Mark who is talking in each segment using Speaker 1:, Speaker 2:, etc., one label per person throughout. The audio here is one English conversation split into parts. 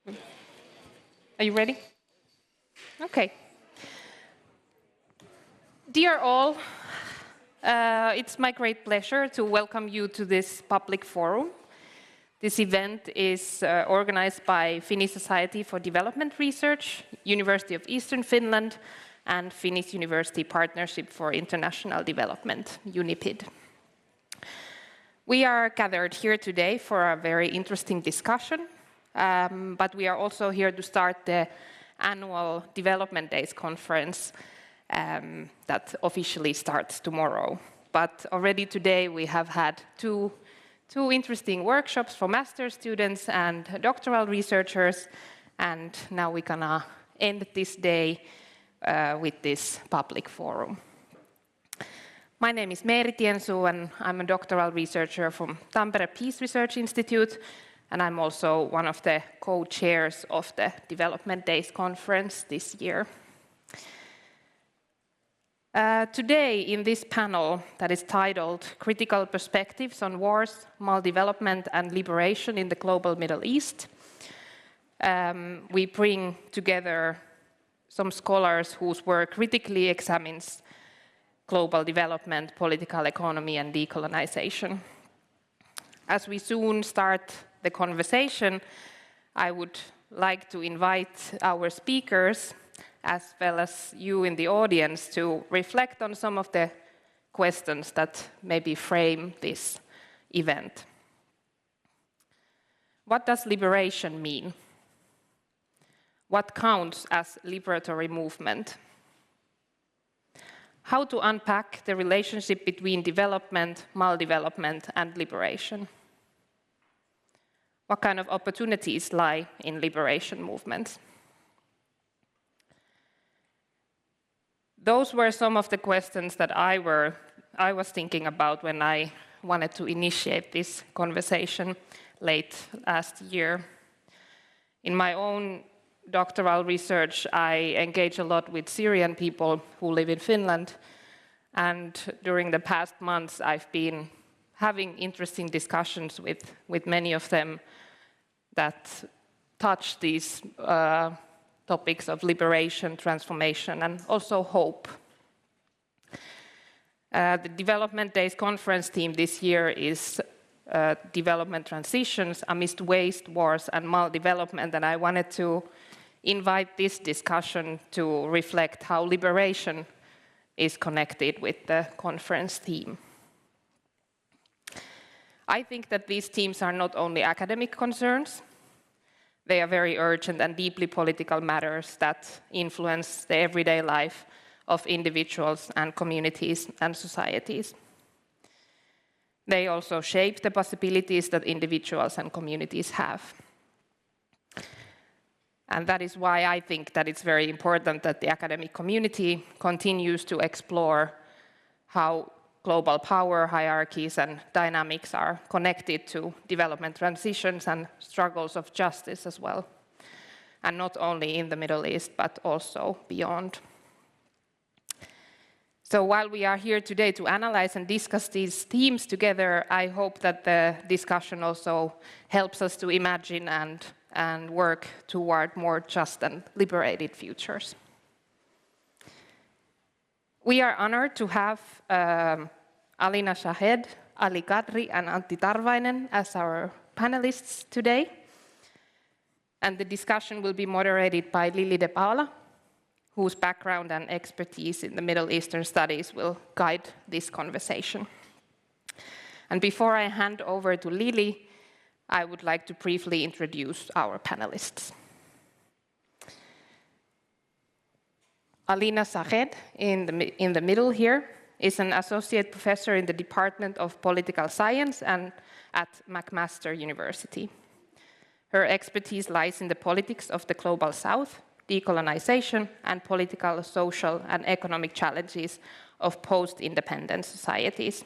Speaker 1: Are you ready? Okay. Dear all, it's my great pleasure to welcome you to this public forum. This event is organized by Finnish Society for Development Research, University of Eastern Finland, and Finnish University Partnership for International Development, UNIPID. We are gathered here today for a very interesting discussion, but we are also here to start the annual Development Days conference that officially starts tomorrow. But already today we have had two interesting workshops for master's students and doctoral researchers, and now we're gonna end this day with this public forum. My name is Meeri Tiensuu, and I'm a doctoral researcher from Tampere Peace Research Institute, and I'm also one of the co-chairs of the Development Days conference this year. Today, in this panel that is titled Critical Perspectives on Wars, Maldevelopment and Liberation in the Global Middle East, we bring together some scholars whose work critically examines global development, political economy, and decolonization. As we soon start the conversation, I would like to invite our speakers, as well as you in the audience, to reflect on some of the questions that maybe frame this event. What does liberation mean? What counts as liberatory movement? How to unpack the relationship between development, maldevelopment, and liberation? What kind of opportunities lie in liberation movements? Those were some of the questions that I was thinking about when I wanted to initiate this conversation late last year. In my own doctoral research, I engage a lot with Syrian people who live in Finland, and during the past months I've been having interesting discussions with many of them that touch these topics of liberation, transformation, and also hope. The Development Days conference theme this year is Development Transitions Amidst Waste, Wars, and Maldevelopment, and I wanted to invite this discussion to reflect how liberation is connected with the conference theme. I think that these themes are not only academic concerns, they are very urgent and deeply political matters that influence the everyday life of individuals and communities and societies. They also shape the possibilities that individuals and communities have. And that is why I think that it's very important that the academic community continues to explore how global power hierarchies and dynamics are connected to development transitions and struggles of justice as well. And not only in the Middle East, but also beyond. So while we are here today to analyze and discuss these themes together, I hope that the discussion also helps us to imagine and work toward more just and liberated futures. We are honored to have Alina Sajed, Ali Kadri, and Antti Tarvainen as our panelists today. And the discussion will be moderated by Lili De Paola, whose background and expertise in the Middle Eastern studies will guide this conversation. And before I hand over to Lili, I would like to briefly introduce our panelists. Alina Sajed, in the middle here, is an associate professor in the Department of Political Science and at McMaster University. Her expertise lies in the politics of the Global South, decolonization, and political, social, and economic challenges of post-independent societies,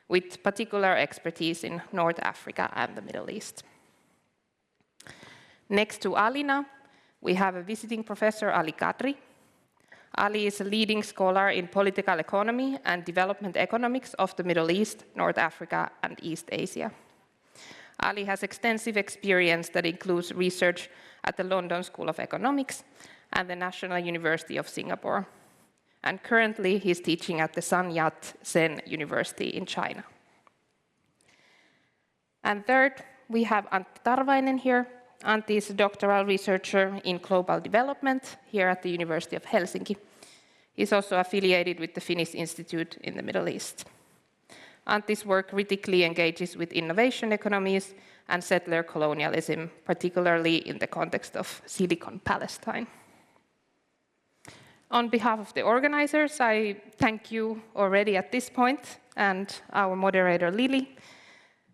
Speaker 1: with particular expertise in North Africa and the Middle East. Next to Alina, we have a visiting professor, Ali Kadri. Ali is a leading scholar in political economy and development economics of the Middle East, North Africa, and East Asia. Ali has extensive experience that includes research at the London School of Economics and the National University of Singapore. And currently, he's teaching at the Sun Yat-sen University in China. And third, we have Antti Tarvainen here. Antti is a doctoral researcher in global development here at the University of Helsinki. He's also affiliated with the Finnish Institute in the Middle East. Antti's work critically engages with innovation economies and settler colonialism, particularly in the context of Silicon Palestine. On behalf of the organizers, I thank you already at this point, and our moderator Lili,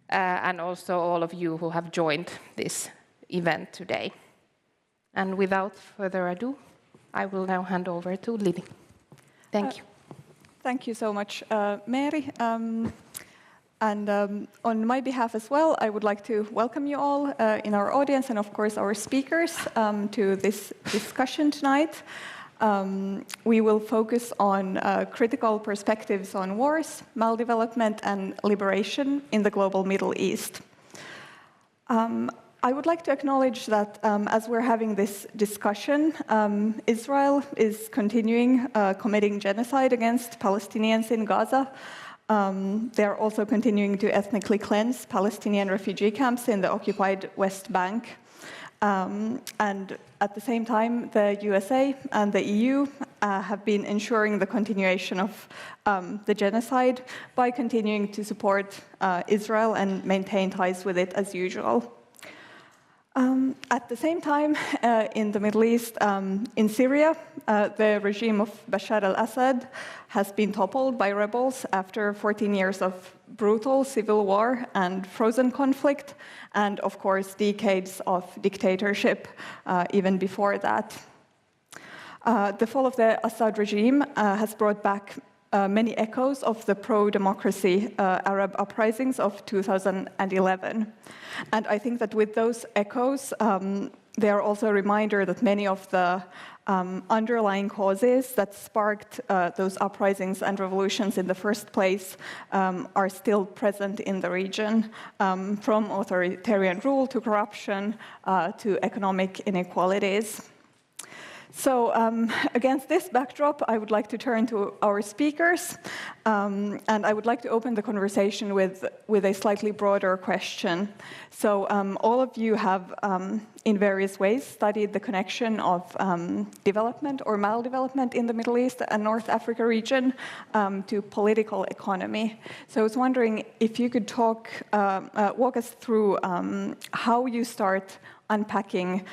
Speaker 1: and also all of you who have joined this event today. And without further ado, I will now hand over to Lili. Thank you.
Speaker 2: Thank you so much, Mary. On my behalf as well, I would like to welcome you all in our audience and, of course, our speakers to this discussion tonight. We will focus on critical perspectives on wars, maldevelopment, and liberation in the global Middle East. I would like to acknowledge that as we're having this discussion, Israel is continuing committing genocide against Palestinians in Gaza. They're also continuing to ethnically cleanse Palestinian refugee camps in the occupied West Bank. And at the same time, the USA and the EU have been ensuring the continuation of the genocide by continuing to support Israel and maintain ties with it as usual. At the same time, in the Middle East, in Syria, the regime of Bashar al-Assad has been toppled by rebels after 14 years of brutal civil war and frozen conflict, and of course, decades of dictatorship even before that. The fall of the Assad regime has brought back many echoes of the pro-democracy Arab uprisings of 2011. And I think that with those echoes, they are also a reminder that many of the underlying causes that sparked those uprisings and revolutions in the first place are still present in the region, from authoritarian rule to corruption to economic inequalities. So against this backdrop, I would like to turn to our speakers, and I would like to open the conversation with a slightly broader question. So all of you have, in various ways, studied the connection of development or maldevelopment in the Middle East and North Africa region to political economy. So I was wondering if you could walk us through how you start unpacking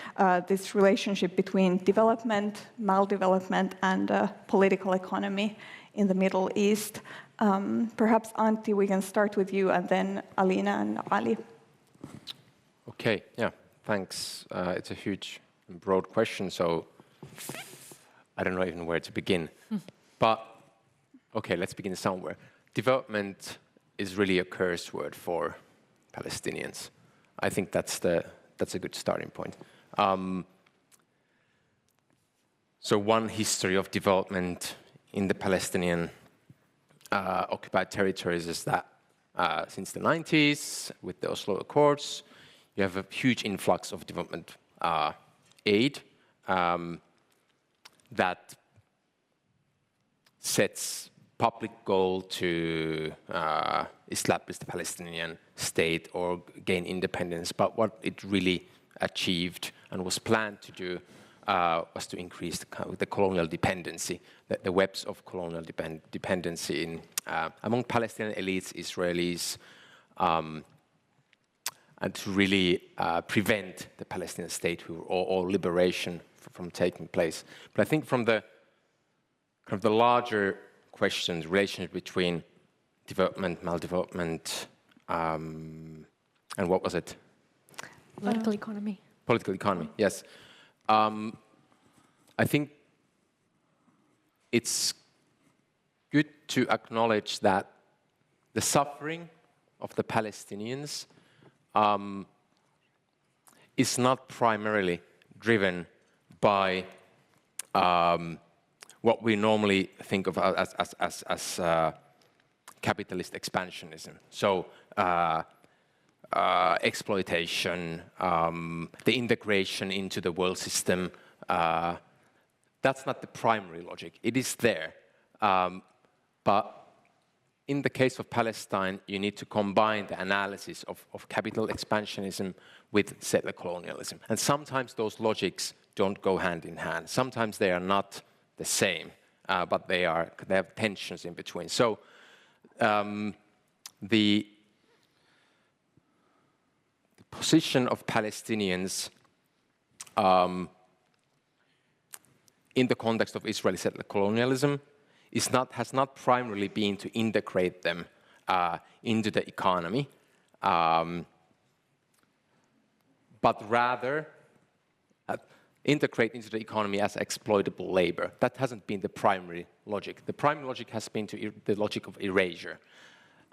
Speaker 2: this relationship between development, maldevelopment, and political economy in the Middle East. Perhaps, Antti, we can start with you, and then Alina and Ali.
Speaker 3: Okay, yeah, thanks. It's a huge and broad question, so I don't know even where to begin. But, okay, let's begin somewhere. Development is really a curse word for Palestinians. I think that's a good starting point. So one history of development in the Palestinian occupied territories is that since the 90s, with the Oslo Accords, you have a huge influx of development aid that sets public goal to establish the Palestinian state or gain independence. But what it really achieved and was planned to do was to increase the colonial dependency, the webs of colonial dependency among Palestinian elites, Israelis, and to really prevent the Palestinian state or liberation from taking place. But I think from the larger questions, relationship between development, maldevelopment, and what was it?
Speaker 1: Political economy.
Speaker 3: Political economy, yes. I think it's good to acknowledge that the suffering of the Palestinians is not primarily driven by what we normally think of as capitalist expansionism. So exploitation, the integration into the world system. That's not the primary logic. It is there. But in the case of Palestine, you need to combine the analysis of capital expansionism with settler colonialism. And sometimes those logics don't go hand in hand. Sometimes they are not the same, but they have tensions in between. So the position of Palestinians in the context of Israeli settler colonialism has not primarily been to integrate them into the economy, but rather integrate into the economy as exploitable labor. That hasn't been the primary logic. The primary logic has been the logic of erasure.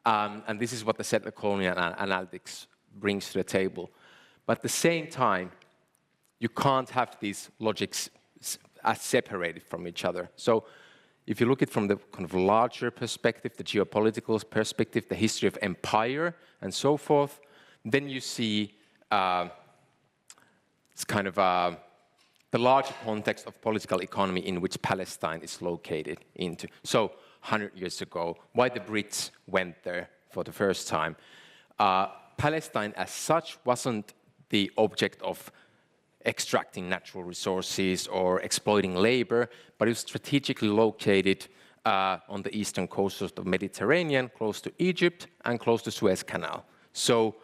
Speaker 3: And this is what the settler colonial analytics brings to the table. But at the same time, you can't have these logics as separated from each other. So if you look at it from the kind of larger perspective, the geopolitical perspective, the history of empire, and so forth, then you see it's kind of the larger context of political economy in which Palestine is located into. So 100 years ago, why the Brits went there for the first time. Palestine as such wasn't the object of extracting natural resources or exploiting labor, but it was strategically located on the eastern coast of the Mediterranean, close to Egypt and close to Suez Canal. So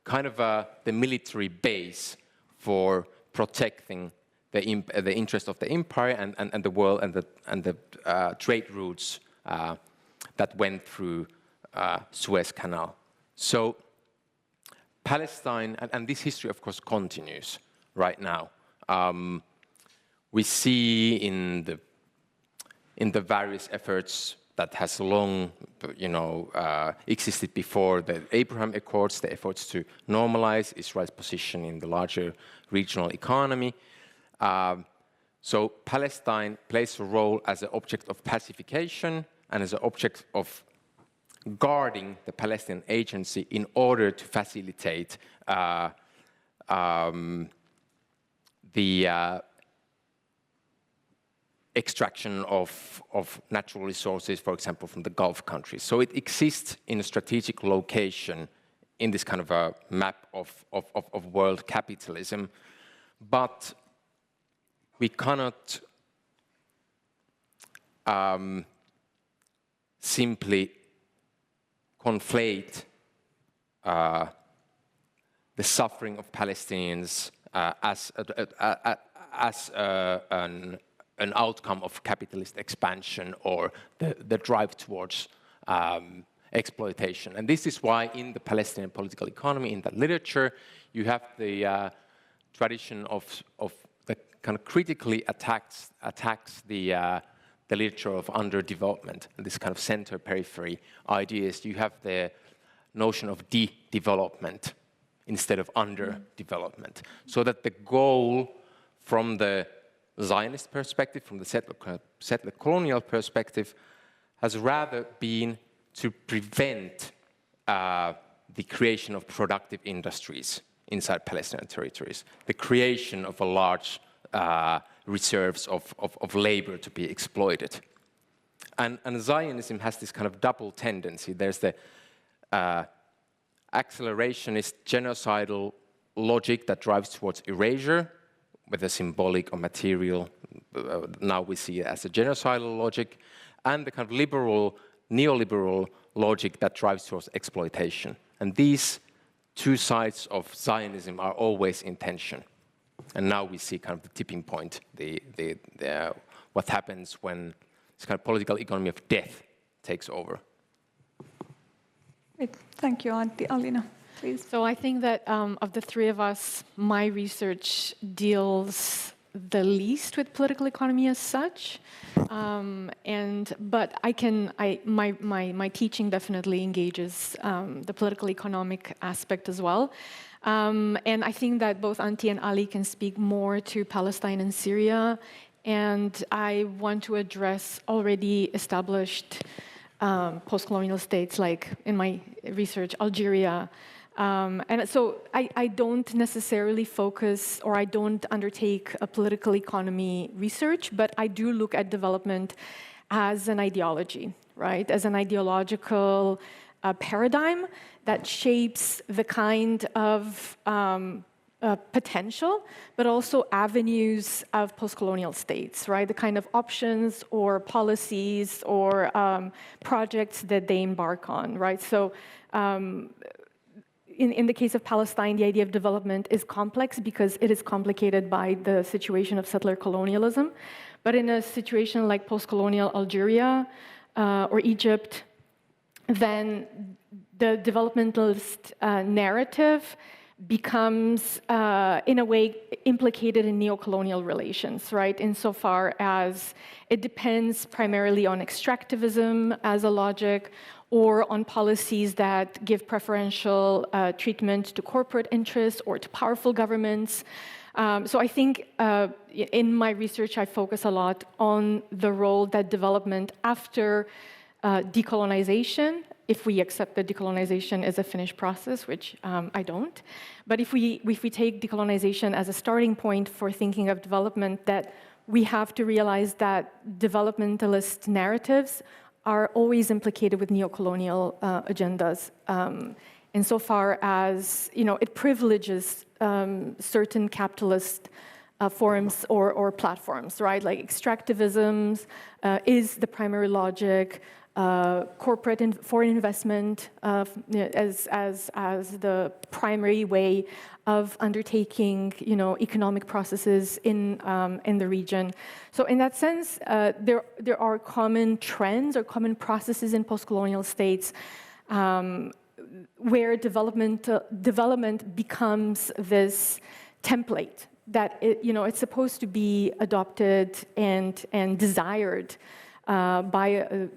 Speaker 3: kind of the military base for protecting the interest of the empire and the world and the trade routes that went through Suez Canal. So Palestine, and this history of course continues right now. We see in the various efforts that has long, existed before the Abraham Accords, the efforts to normalize Israel's position in the larger regional economy. So Palestine plays a role as an object of pacification and as an object of guarding the Palestinian agency in order to facilitate the extraction of natural resources, for example, from the Gulf countries. So it exists in a strategic location in this kind of a map of world capitalism, but we cannot simply conflate the suffering of Palestinians as an outcome of capitalist expansion or the drive towards exploitation. And this is why in the Palestinian political economy, in the literature, you have the tradition of the kind of critically attacks the literature of underdevelopment, this kind of center-periphery ideas. You have the notion of de-development instead of underdevelopment. So that the goal from the Zionist perspective, from the settler colonial perspective, has rather been to prevent the creation of productive industries inside Palestinian territories, the creation of a large reserves of labor to be exploited. And Zionism has this kind of double tendency. There's the accelerationist genocidal logic that drives towards erasure, whether symbolic or material. Now we see it as a genocidal logic, and the kind of liberal, neoliberal logic that drives towards exploitation. And these two sides of Zionism are always in tension. And now we see kind of the tipping point, what happens when this kind of political economy of death takes over.
Speaker 2: Great. Thank you, Antti. Alina, please.
Speaker 4: So I think that of the three of us, my research deals the least with political economy as such, but my teaching definitely engages the political economic aspect as well. And I think that both Antti and Ali can speak more to Palestine and Syria, and I want to address already established post-colonial states, like in my research, Algeria, And so I don't necessarily focus, or I don't undertake a political economy research, but I do look at development as an ideology, right? As an ideological paradigm that shapes the kind of potential, but also avenues of post-colonial states, right? The kind of options or policies or projects that they embark on, right? So in the case of Palestine, the idea of development is complex because it is complicated by the situation of settler colonialism. But in a situation like post-colonial Algeria or Egypt, then the developmentalist narrative becomes, in a way, implicated in neocolonial relations, right? Insofar as it depends primarily on extractivism as a logic, or on policies that give preferential treatment to corporate interests or to powerful governments. So I think in my research, I focus a lot on the role that development after decolonization, if we accept that decolonization is a finished process, which I don't. But if we take decolonization as a starting point for thinking of development, that we have to realize that developmentalist narratives are always implicated with neocolonial agendas, insofar as it privileges certain capitalist forms or platforms, right? Like extractivism is the primary logic. Corporate and foreign investment as the primary way of undertaking, economic processes in the region. So in that sense, there are common trends or common processes in post-colonial states where development becomes this template that it's supposed to be adopted and desired by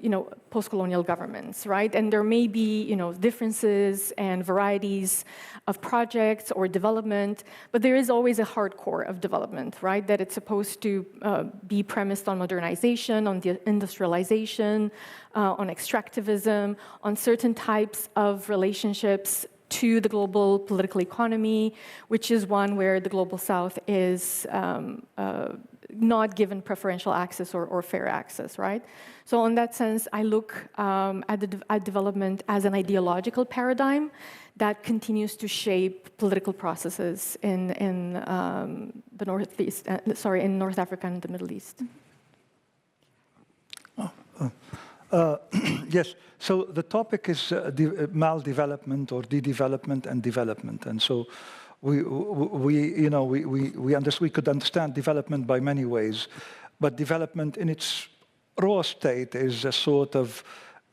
Speaker 4: post-colonial governments, right? And there may be differences and varieties of projects or development, but there is always a hardcore of development, right? That it's supposed to be premised on modernization, on the industrialization, on extractivism, on certain types of relationships to the global political economy, which is one where the Global South is not given preferential access or fair access, right? So in that sense, I look at development as an ideological paradigm that continues to shape political processes in the Northeast, in North Africa and the Middle East.
Speaker 5: Yes, so the topic is maldevelopment or de-development and development. And so we could understand development by many ways, but development in its raw state is a sort of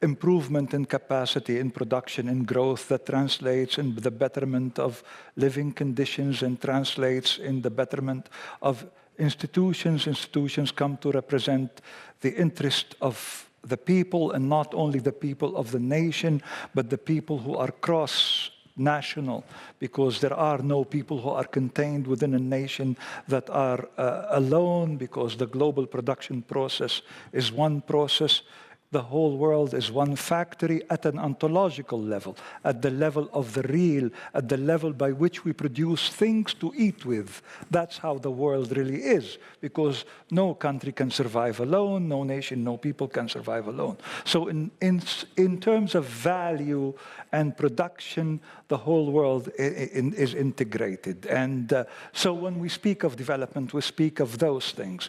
Speaker 5: improvement in capacity, in production, in growth that translates in the betterment of living conditions and translates in the betterment of institutions. Institutions come to represent the interest of the people, and not only the people of the nation, but the people who are cross-national, because there are no people who are contained within a nation that are alone, because the global production process is one process. The whole world is one factory at an ontological level, at the level of the real, at the level by which we produce things to eat with. That's how the world really is, because no country can survive alone, no nation, no people can survive alone. So in terms of value and production, the whole world is integrated. And so when we speak of development, we speak of those things.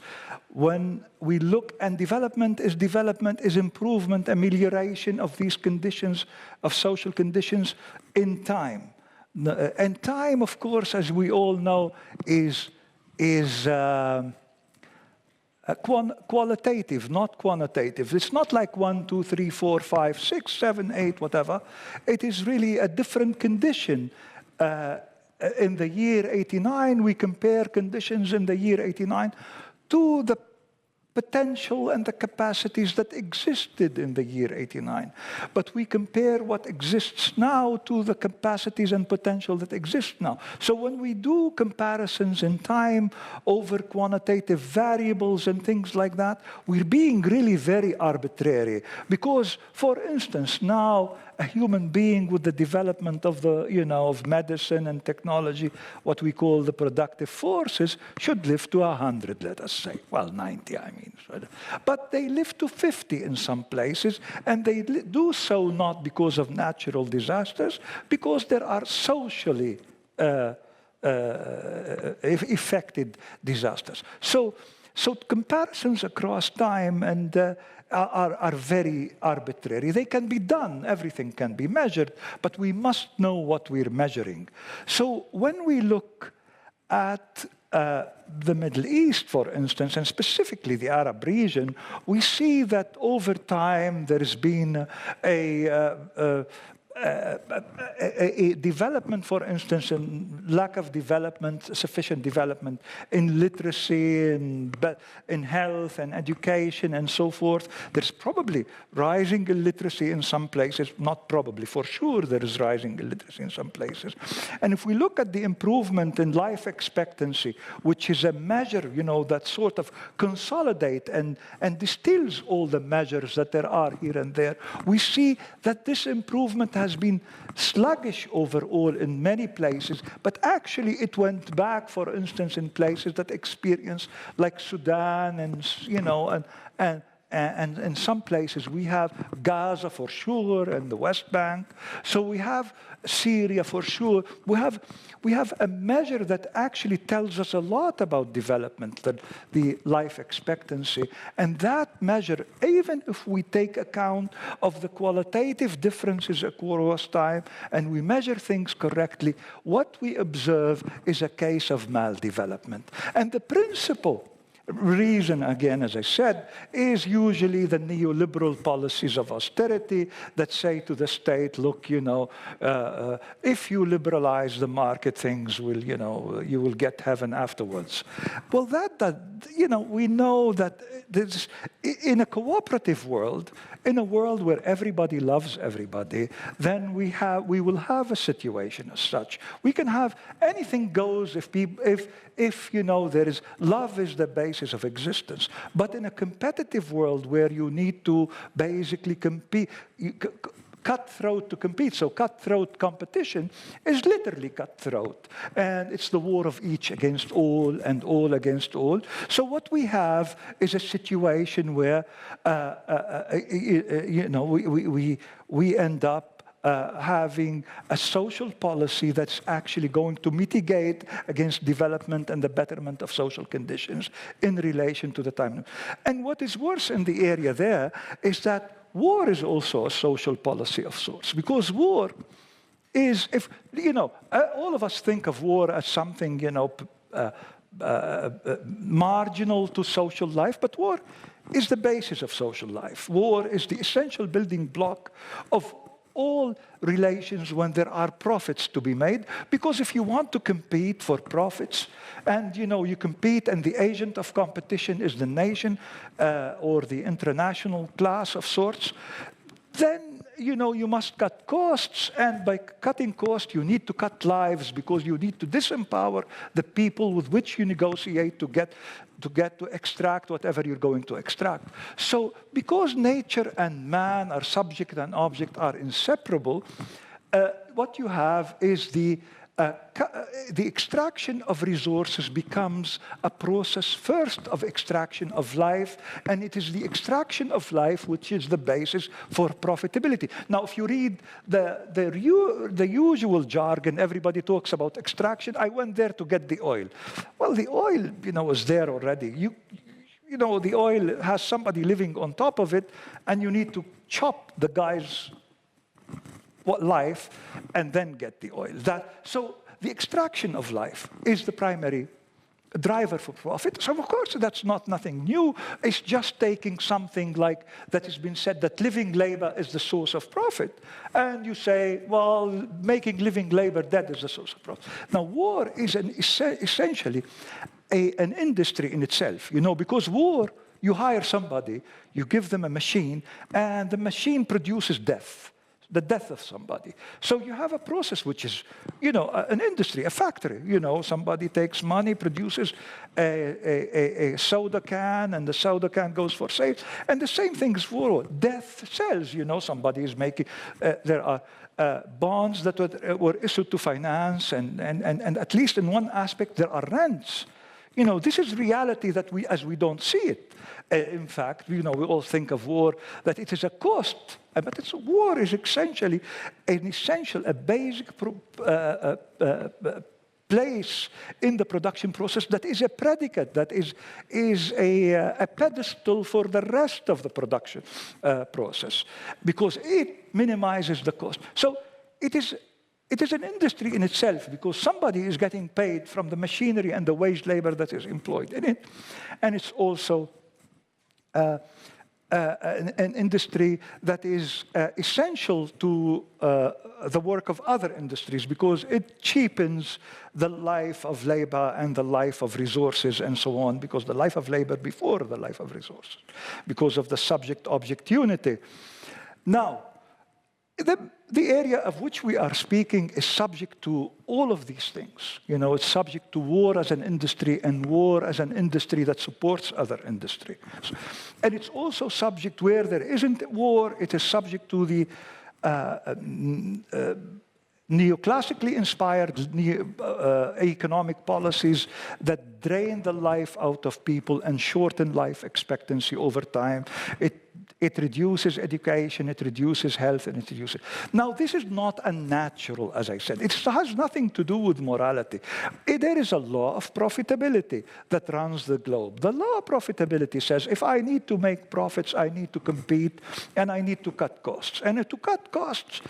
Speaker 5: When we look, and development is improvement, amelioration of these conditions, of social conditions in time. And time, of course, as we all know, is qualitative, not quantitative. It's not like 1, 2, 3, 4, 5, 6, 7, 8, whatever. It is really a different condition. In the year 89, we compare conditions in the year 89 to the potential and the capacities that existed in the year 89. But we compare what exists now to the capacities and potential that exist now. So when we do comparisons in time over quantitative variables and things like that, we're being really very arbitrary. Because, for instance, now a human being with the development of the, of medicine and technology, what we call the productive forces, should live to 100, let us say. Well, 90, I mean. But they live to 50 in some places, and they do so not because of natural disasters, because there are socially affected disasters. So comparisons across time and are very arbitrary. They can be done, everything can be measured, but we must know what we're measuring. So when we look at the Middle East, for instance, and specifically the Arab region, we see that over time there has been a development, for instance, and lack of development, sufficient development in literacy, in health and education and so forth. There's probably rising illiteracy in some places, not probably, for sure there is rising illiteracy in some places. And if we look at the improvement in life expectancy, which is a measure, that sort of consolidate and distills all the measures that there are here and there, we see that this improvement has been sluggish overall in many places, but actually it went back, for instance, in places that experienced, like Sudan and in some places we have Gaza for sure and the West Bank. So we have Syria for sure. We have a measure that actually tells us a lot about development, the life expectancy. And that measure, even if we take account of the qualitative differences across time and we measure things correctly, what we observe is a case of maldevelopment. And the principle reason, again, as I said, is usually the neoliberal policies of austerity that say to the state, look, if you liberalize the market, things will, you will get heaven afterwards. Well, we know that this, in a cooperative world, in a world where everybody loves everybody, then we will have a situation as such. We can have anything goes if there is love is the basis of existence. But in a competitive world where you need to basically compete, cutthroat to compete. So cutthroat competition is literally cutthroat. And it's the war of each against all and all against all. So what we have is a situation where, we end up having a social policy that's actually going to mitigate against development and the betterment of social conditions in relation to the time. And what is worse in the area there is that war is also a social policy of sorts, because war is, all of us think of war as something, marginal to social life, but war is the basis of social life. War is the essential building block of all relations when there are profits to be made, because if you want to compete for profits and you compete and the agent of competition is the nation or the international class of sorts, then you must cut costs, and by cutting costs you need to cut lives, because you need to disempower the people with which you negotiate to get to extract whatever you're going to extract. So because nature and man are subject and object are inseparable, what you have is the extraction of resources becomes a process first of extraction of life, and it is the extraction of life which is the basis for profitability. Now, if you read the usual jargon, everybody talks about extraction. I went there to get the oil. Well, the oil, is there already. The oil has somebody living on top of it, and you need to chop the guy's life and then get the oil. So the extraction of life is the primary driver for profit. So of course that's nothing new. It's just taking something like that has been said that living labor is the source of profit. And you say, well, making living labor dead is the source of profit. Now war is essentially an industry in itself, because war, you hire somebody, you give them a machine, and the machine produces death. the death of somebody. So you have a process which is, an industry, a factory. Somebody takes money, produces a soda can, and the soda can goes for sale. And the same thing is for death sells. Somebody is making, there are bonds that were issued to finance, and at least in one aspect, there are rents. This is reality that we don't see it. In fact, we all think of war, that it is a cost. But war is essentially a basic place in the production process that is a predicate, that is a pedestal for the rest of the production process, because it minimizes the cost. So it is an industry in itself, because somebody is getting paid from the machinery and the wage labor that is employed in it. And it's also an industry that is essential to the work of other industries, because it cheapens the life of labor and the life of resources and so on, because the life of labor before the life of resources, because of the subject-object unity. Now, the area of which we are speaking is subject to all of these things. It's subject to war as an industry, and war as an industry that supports other industries. And it's also subject, where there isn't war, it is subject to the neoclassically inspired economic policies that drain the life out of people and shorten life expectancy over time. It reduces education, it reduces health, and it reduces... Now, this is not unnatural, as I said. It has nothing to do with morality. There is a law of profitability that runs the globe. The law of profitability says, if I need to make profits, I need to compete, and I need to cut costs. And to cut costs,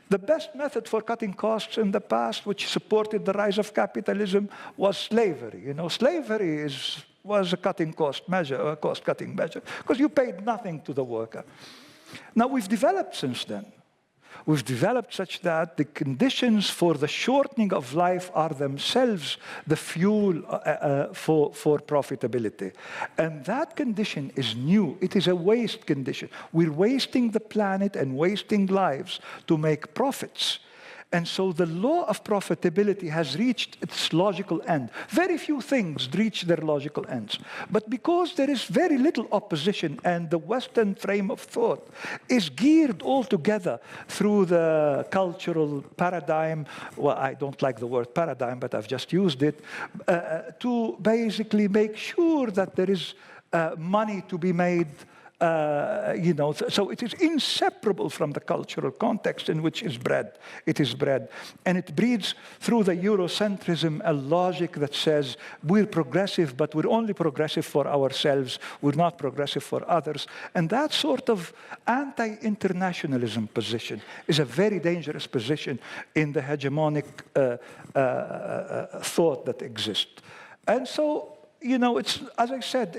Speaker 5: the best method for cutting costs in the past, which supported the rise of capitalism, was slavery. Slavery was a cost-cutting measure, because you paid nothing to the worker. Now, we've developed since then. We've developed such that the conditions for the shortening of life are themselves the fuel for profitability. And that condition is new. It is a waste condition. We're wasting the planet and wasting lives to make profits. And so the law of profitability has reached its logical end. Very few things reach their logical ends. But because there is very little opposition, and the Western frame of thought is geared altogether through the cultural paradigm, well, I don't like the word paradigm, but I've just used it, to basically make sure that there is money to be made. So it is inseparable from the cultural context in which it is bred. And it breeds through the Eurocentrism a logic that says we're progressive, but we're only progressive for ourselves. We're not progressive for others. And that sort of anti-internationalism position is a very dangerous position in the hegemonic thought that exists. And so, it's, as I said,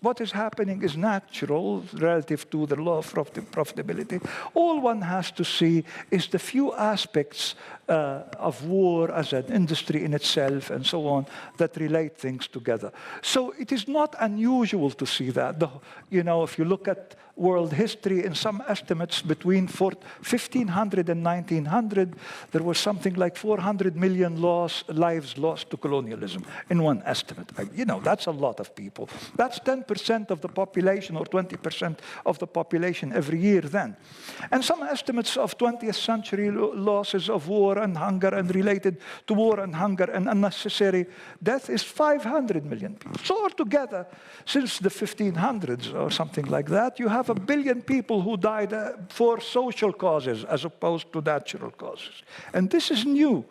Speaker 5: what is happening is natural relative to the law of profitability. All one has to see is the few aspects of war as an industry in itself and so on that relate things together. So it is not unusual to see that. If you look at world history, in some estimates between 1500 and 1900, there was something like 400 million lives lost to colonialism in one estimate. That's a lot of people. That's 10% of the population or 20% of the population every year then. And some estimates of 20th century losses of war and hunger and related to war and hunger and unnecessary death is 500 million people. So altogether, since the 1500s or something like that, you have 1 billion people who died for social causes as opposed to natural causes. And this is new.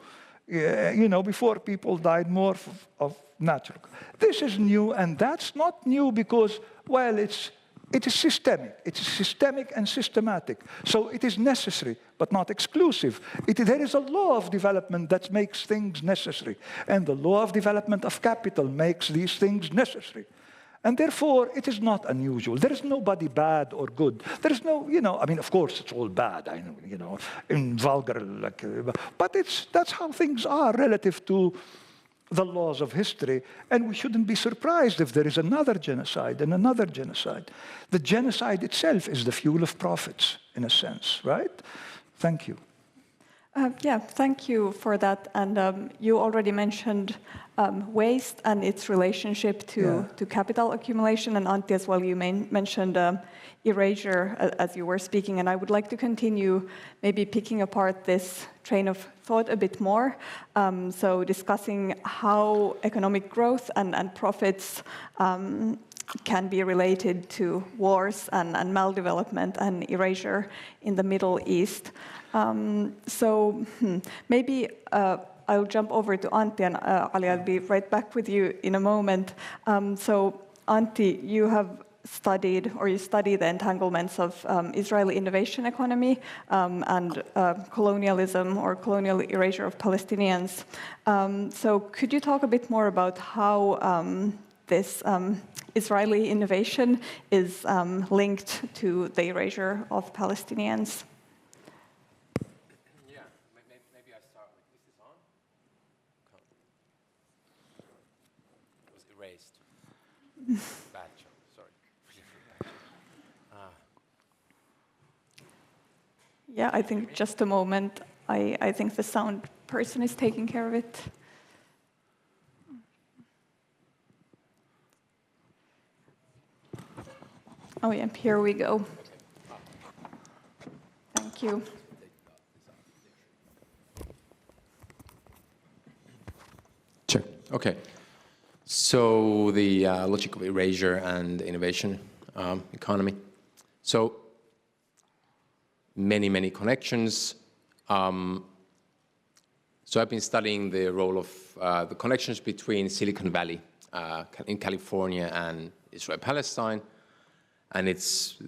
Speaker 5: Before people died more of natural. This is new, and that's not new because, well, it is systemic. It is systemic and systematic. So it is necessary, but not exclusive. There is a law of development that makes things necessary. And the law of development of capital makes these things necessary. And therefore, it is not unusual. There is nobody bad or good. There is no, of course, it's all bad, in vulgar, but that's how things are relative to the laws of history. And we shouldn't be surprised if there is another genocide and another genocide. The genocide itself is the fuel of profits, in a sense, right? Thank you.
Speaker 2: Yeah, thank you for that. And you already mentioned waste and its relationship to capital accumulation. And Antti, as well, you mentioned erasure as you were speaking. And I would like to continue maybe picking apart this train of thought a bit more. So discussing how economic growth and profits can be related to wars and maldevelopment and erasure in the Middle East. Maybe I'll jump over to Antti, and Ali, I'll be right back with you in a moment. So Antti, you have studied, or you study the entanglements of Israeli innovation economy and colonialism or colonial erasure of Palestinians. So could you talk a bit more about how this Israeli innovation is linked to the erasure of Palestinians?
Speaker 3: Yeah, maybe I start with, is this on? It was erased. Bad joke, sorry.
Speaker 2: Yeah, I think just a moment. I think the sound person is taking care of it. Oh yeah, here we go. Thank you.
Speaker 3: Sure, okay. So the logic of erasure and innovation economy. So many connections. So I've been studying the role of the connections between Silicon Valley in California and Israel-Palestine. And it's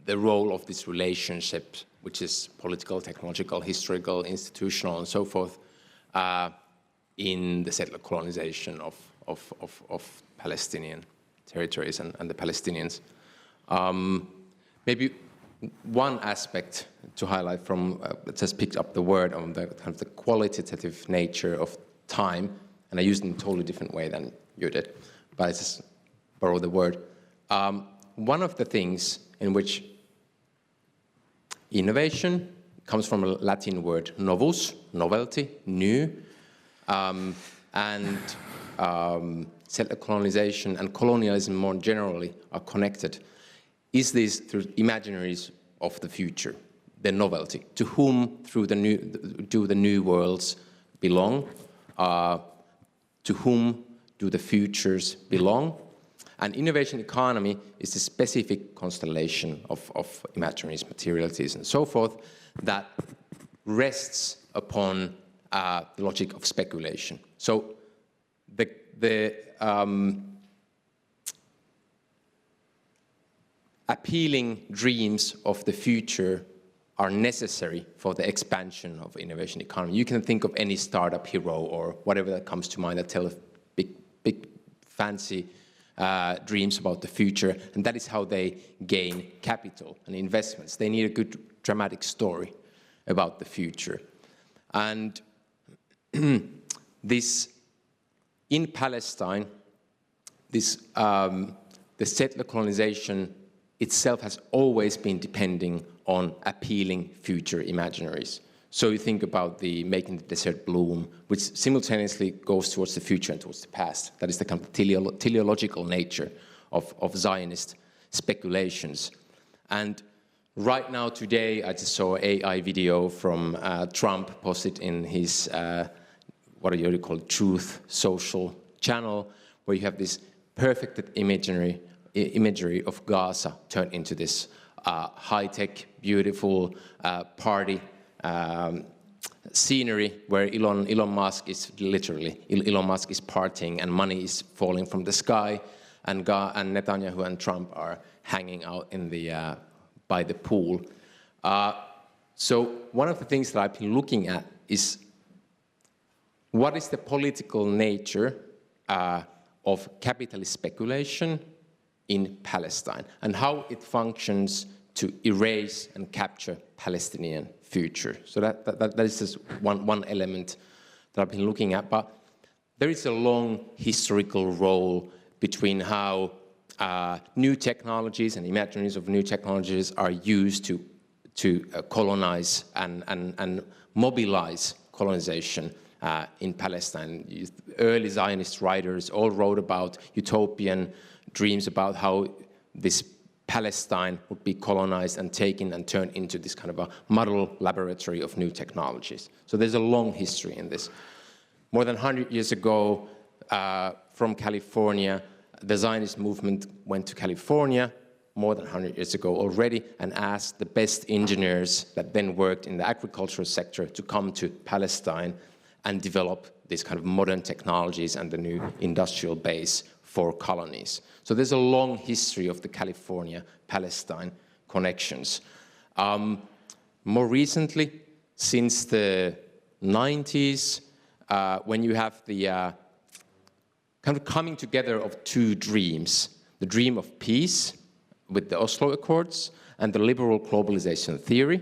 Speaker 3: the role of this relationship, which is political, technological, historical, institutional, and so forth, in the settler colonization of Palestinian territories and the Palestinians. Maybe one aspect to highlight from, just picked up the word on the kind of the qualitative nature of time, and I used it in a totally different way than you did, but I just borrow the word. One of the things in which innovation comes from a Latin word novus, novelty, new, and settler colonization and colonialism more generally are connected, is this through imaginaries of the future, the novelty, to whom through the new, do the new worlds belong, to whom do the futures belong. And innovation economy is a specific constellation of imaginaries, materialities, and so forth that rests upon the logic of speculation. So the appealing dreams of the future are necessary for the expansion of innovation economy. You can think of any startup hero or whatever that comes to mind that tell big fancy dreams about the future, and that is how they gain capital and investments. They need a good dramatic story about the future. And this, in Palestine, this, the settler colonization itself has always been depending on appealing future imaginaries. So you think about the making the desert bloom, which simultaneously goes towards the future and towards the past. That is the kind of teleological nature of Zionist speculations. And right now, today, I just saw an AI video from Trump posted in his, what do you call it, Truth Social channel, where you have this perfected imagery of Gaza turned into this high-tech, beautiful party scenery where Elon Musk is partying and money is falling from the sky, and Netanyahu and Trump are hanging out in the by the pool. So one of the things that I've been looking at is what is the political nature of capitalist speculation in Palestine and how it functions to erase and capture Palestinian future. So that is just one element that I've been looking at. But there is a long historical role between how new technologies and imaginaries of new technologies are used to colonize and mobilize colonization in Palestine. Early Zionist writers all wrote about utopian dreams about how this Palestine would be colonized and taken and turned into this kind of a model laboratory of new technologies. So there's a long history in this. More than 100 years ago, from California, the Zionist movement went to California, more than 100 years ago already, and asked the best engineers that then worked in the agricultural sector to come to Palestine and develop these kind of modern technologies and the new industrial base for colonies. So there's a long history of the California-Palestine connections. More recently, since the 90s, when you have the kind of coming together of two dreams, the dream of peace with the Oslo Accords and the liberal globalization theory,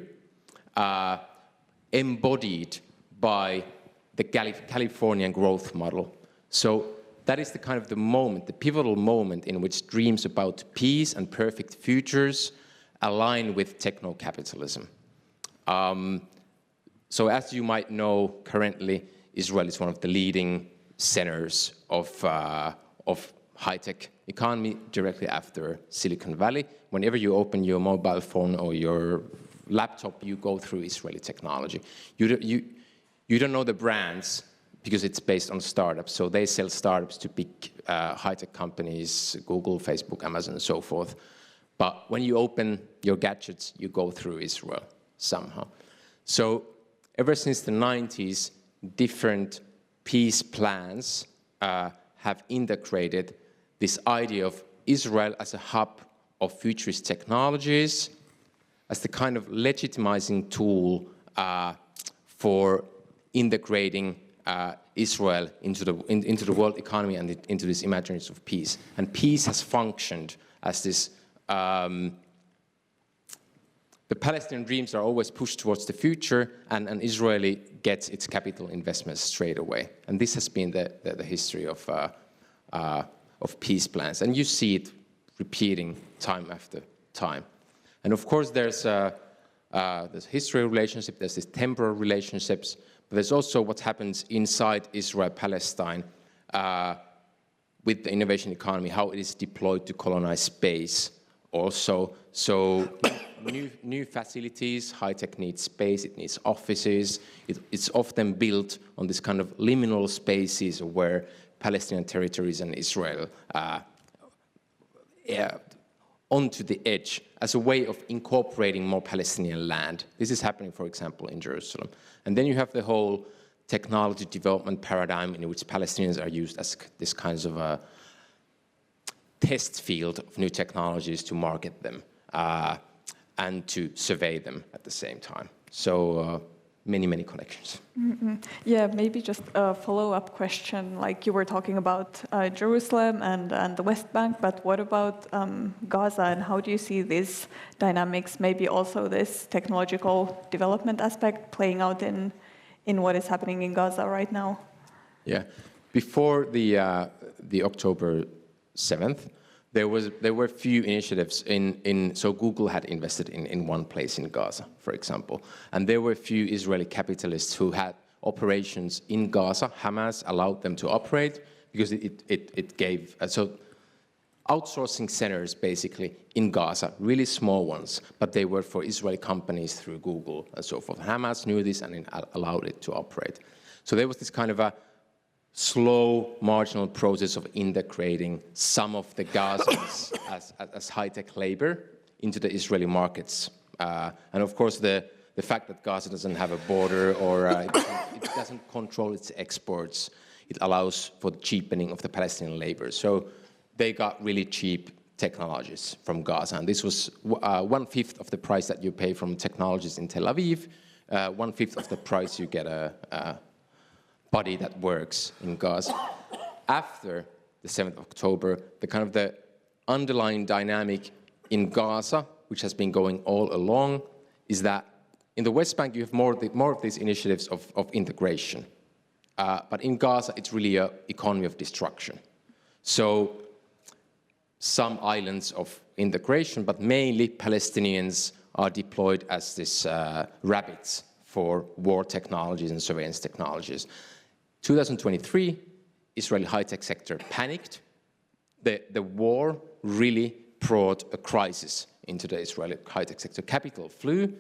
Speaker 3: embodied by the Californian growth model. So that is the kind of the moment, the pivotal moment in which dreams about peace and perfect futures align with techno-capitalism. So as you might know, currently, Israel is one of the leading centers of high-tech economy directly after Silicon Valley. Whenever you open your mobile phone or your laptop, you go through Israeli technology. You don't know the brands because it's based on startups. So they sell startups to big high-tech companies, Google, Facebook, Amazon, and so forth. But when you open your gadgets, you go through Israel somehow. So ever since the 90s, different peace plans have integrated this idea of Israel as a hub of futurist technologies, as the kind of legitimizing tool for integrating Israel into the world economy and into this imaginaries of peace. And peace has functioned as this, the Palestinian dreams are always pushed towards the future, and Israeli gets its capital investments straight away. And this has been the history of peace plans. And you see it repeating time after time. And of course, there's history relationship, there's these temporal relationships, but there's also what happens inside Israel-Palestine with the innovation economy, how it is deployed to colonize space also. So new facilities, high-tech needs space, it needs offices. It's often built on this kind of liminal spaces where Palestinian territories and Israel onto the edge as a way of incorporating more Palestinian land. This is happening, for example, in Jerusalem. And then you have the whole technology development paradigm in which Palestinians are used as this kind of a test field of new technologies to market them and to survey them at the same time. So many connections.
Speaker 2: Mm-hmm. Yeah, maybe just a follow-up question. Like you were talking about Jerusalem and the West Bank, but what about Gaza, and how do you see these dynamics, maybe also this technological development aspect playing out in what is happening in Gaza right now?
Speaker 3: Yeah, before the October 7th, there were few initiatives so Google had invested in one place in Gaza, for example, and there were few Israeli capitalists who had operations in Gaza. Hamas allowed them to operate because it gave, so outsourcing centers basically in Gaza, really small ones, but they were for Israeli companies through Google and so forth. Hamas knew this and it allowed it to operate. So there was this kind of a slow, marginal process of integrating some of the Gazans as high-tech labor into the Israeli markets. And of course, the fact that Gaza doesn't have a border or it doesn't control its exports, it allows for the cheapening of the Palestinian labor. So they got really cheap technologies from Gaza. And this was 1/5 of the price that you pay from technologies in Tel Aviv, 1/5 of the price you get a body that works in Gaza. After the 7th of October, the underlying dynamic in Gaza, which has been going all along, is that in the West Bank you have more of these initiatives of integration. But in Gaza, it's really an economy of destruction. So some islands of integration, but mainly Palestinians are deployed as this rabbits for war technologies and surveillance technologies. 2023, Israeli high-tech sector panicked. The war really brought a crisis into the Israeli high-tech sector. Capital flew.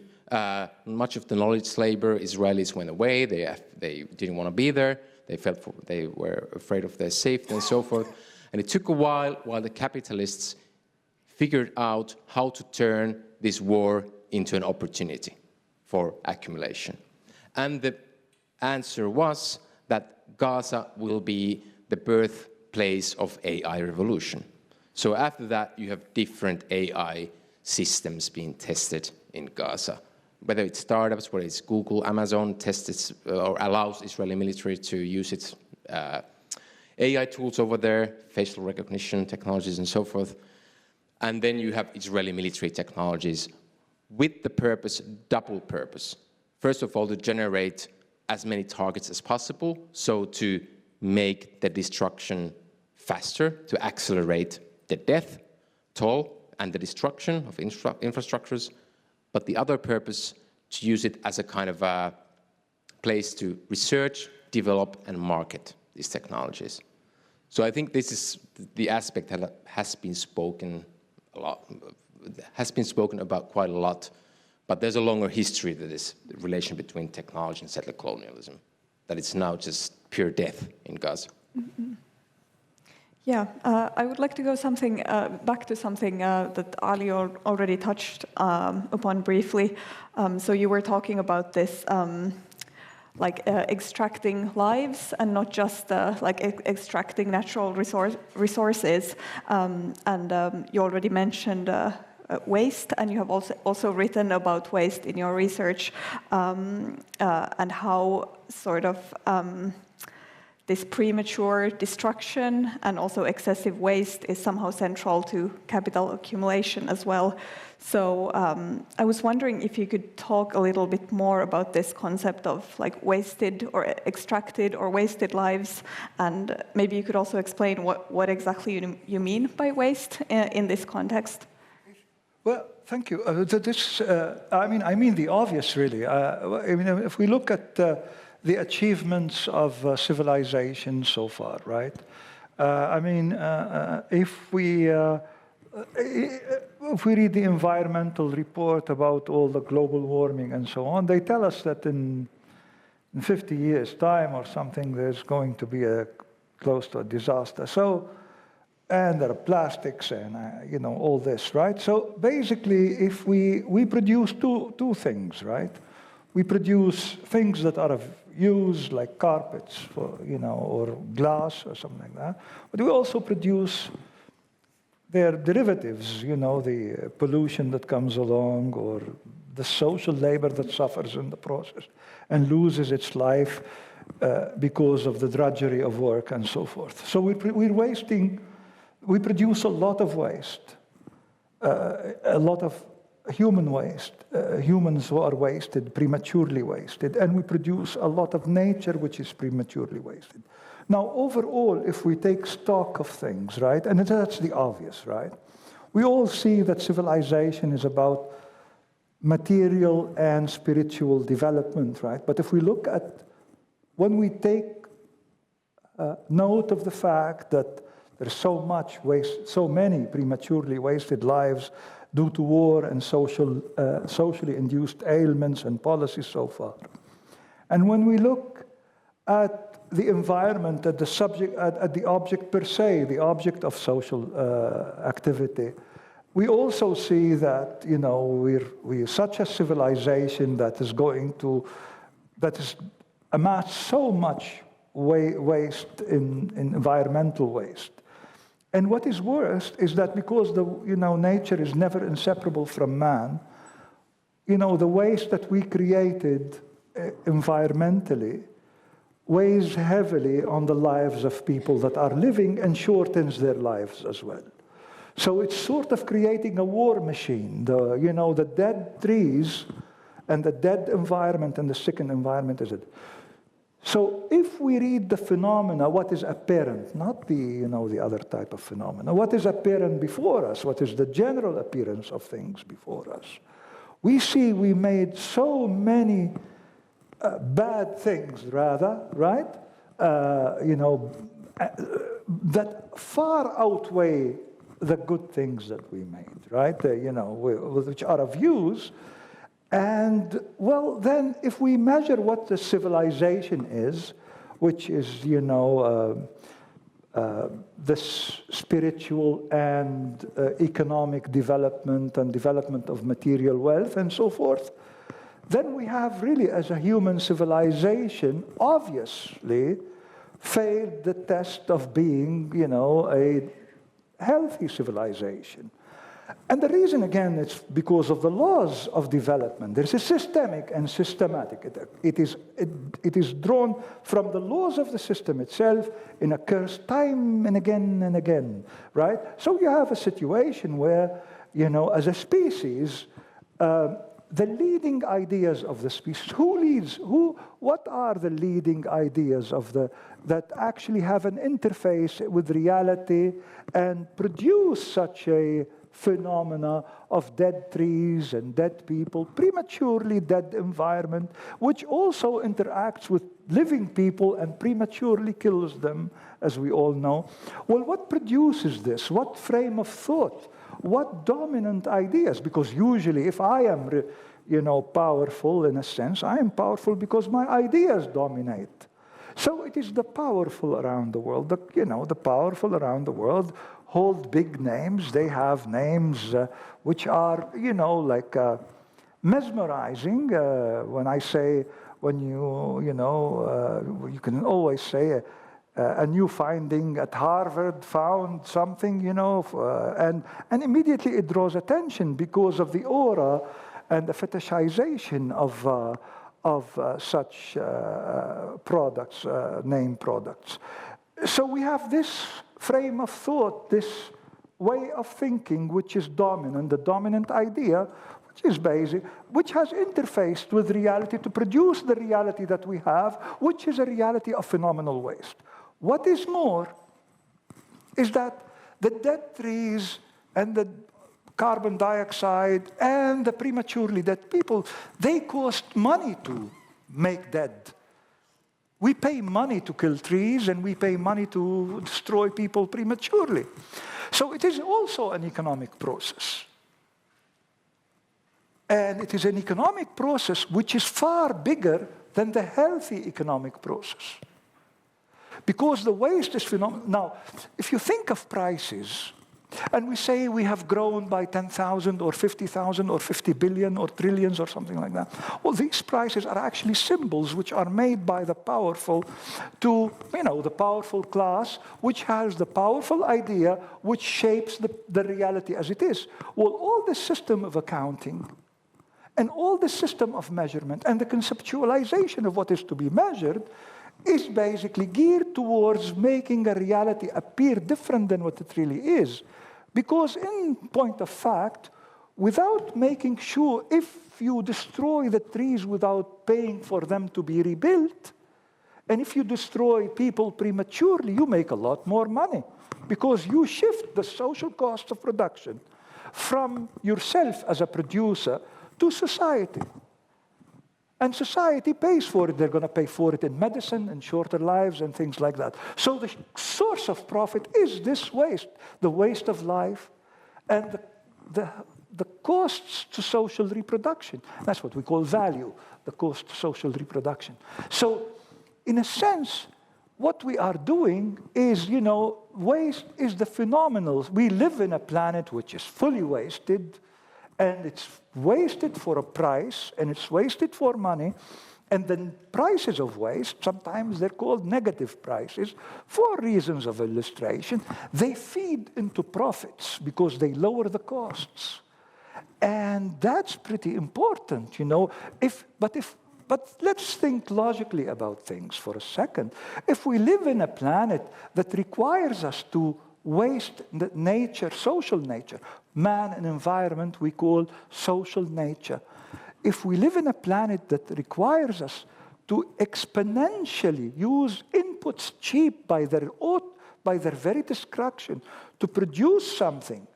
Speaker 3: Much of the knowledge labor, Israelis went away. They didn't want to be there. They were afraid of their safety and so forth. And it took a while the capitalists figured out how to turn this war into an opportunity for accumulation. And the answer was that Gaza will be the birthplace of AI revolution. So after that, you have different AI systems being tested in Gaza. Whether it's startups, whether it's Google, Amazon tests or allows Israeli military to use its AI tools over there, facial recognition technologies and so forth. And then you have Israeli military technologies with the purpose, double purpose. First of all, to generate as many targets as possible, so to make the destruction faster, to accelerate the death toll and the destruction of infrastructures, but the other purpose, to use it as a kind of a place to research, develop, and market these technologies. So I think this is the aspect that has been spoken a lot, has been spoken about quite a lot, but there's a longer history to this relation between technology and settler colonialism, that it's now just pure death in Gaza.
Speaker 2: Mm-hmm. Yeah, I would like to go back to something that Ali already touched upon briefly. So you were talking about this, extracting lives and not just extracting natural resources. And you already mentioned waste, and you have also written about waste in your research, and how sort of this premature destruction and also excessive waste is somehow central to capital accumulation as well. So I was wondering if you could talk a little bit more about this concept of wasted or extracted or wasted lives, and maybe you could also explain what exactly you mean by waste in this context.
Speaker 5: Well, thank you. I mean the obvious, really. If we look at the achievements of civilization so far, right? If we read the environmental report about all the global warming and so on, they tell us that in 50 years' time or something, there's going to be close to a disaster. So, and there are plastics and all this, right? So basically, if we produce two things, right? We produce things that are of use, like carpets, or glass or something like that. But we also produce their derivatives, the pollution that comes along, or the social labor that suffers in the process and loses its life because of the drudgery of work and so forth. So we're wasting. We produce a lot of waste, a lot of human waste, humans who are wasted, prematurely wasted, and we produce a lot of nature which is prematurely wasted. Now, overall, if we take stock of things, right, and that's the obvious, right, we all see that civilization is about material and spiritual development, right? But if we look at, when we take note of the fact that there's so much waste, so many prematurely wasted lives due to war and socially induced ailments and policies so far. And when we look at the environment, at the subject, at the object per se, the object of social activity, we also see that we're such a civilization that is amassed so much waste in environmental waste. And what is worse is that because nature is never inseparable from man, the waste that we created environmentally weighs heavily on the lives of people that are living and shortens their lives as well. So it's sort of creating a war machine. The dead trees and the dead environment and the sickened environment is it. So if we read the phenomena, what is apparent, not the other type of phenomena, what is apparent before us, what is the general appearance of things before us, We see we made so many bad things, rather, right? That far outweigh the good things that we made, right? Which are of use. And, well, then if we measure what the civilization is, which is, this spiritual and economic development and development of material wealth and so forth, then we have really, as a human civilization, obviously failed the test of being, a healthy civilization. And the reason, again, it's because of the laws of development. There's a systemic and systematic. It is drawn from the laws of the system itself and occurs time and again, right? So you have a situation where, as a species, the leading ideas of the species, what are the leading ideas that actually have an interface with reality and produce such a phenomena of dead trees and dead people, prematurely dead environment, which also interacts with living people and prematurely kills them, as we all know. Well, what produces this? What frame of thought? What dominant ideas? Because usually if I am, powerful in a sense, I am powerful because my ideas dominate. So it is the powerful around the world, the powerful around the world hold big names. They have names which are, mesmerizing. You can always say a new finding at Harvard found something, and immediately it draws attention because of the aura and the fetishization of such products, name products. So we have this frame of thought, this way of thinking which is dominant, the dominant idea, which is basic, which has interfaced with reality to produce the reality that we have, which is a reality of phenomenal waste. What is more is that the dead trees and the carbon dioxide and the prematurely dead people, they cost money to make dead. We pay money to kill trees and we pay money to destroy people prematurely. So it is also an economic process. And it is an economic process which is far bigger than the healthy economic process. Because the waste is phenomenal. Now, if you think of prices, and we say we have grown by 10,000 or 50,000 or 50 billion or trillions or something like that. Well, these prices are actually symbols which are made by the powerful to, the powerful class, which has the powerful idea which shapes the reality as it is. Well, all this system of accounting and all the system of measurement and the conceptualization of what is to be measured is basically geared towards making a reality appear different than what it really is. Because in point of fact, without making sure, if you destroy the trees without paying for them to be rebuilt, and if you destroy people prematurely, you make a lot more money. Because you shift the social cost of production from yourself as a producer to society. And society pays for it. They're going to pay for it in medicine and shorter lives and things like that. So the source of profit is this waste, the waste of life and the costs to social reproduction. That's what we call value, the cost to social reproduction. So in a sense, what we are doing is, waste is the phenomenal. We live in a planet which is fully wasted, and it's wasted for a price, and it's wasted for money, and the prices of waste, sometimes they're called negative prices, for reasons of illustration. They feed into profits because they lower the costs. And that's pretty important, But let's think logically about things for a second. If we live in a planet that requires us to waste the nature, social nature, man and environment we call social nature. If we live in a planet that requires us to exponentially use inputs cheap by their very destruction to produce something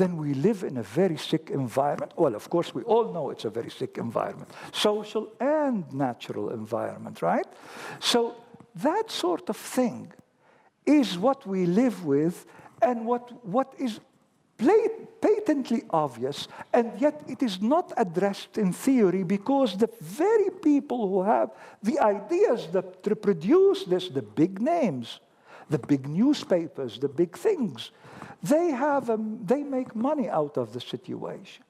Speaker 5: then we live in a very sick environment. Well, of course, we all know it's a very sick environment, social and natural environment, right? So that sort of thing is what we live with, and what is patently obvious, and yet it is not addressed in theory, because the very people who have the ideas that reproduce this, the big names, the big newspapers, the big things, they make money out of the situation.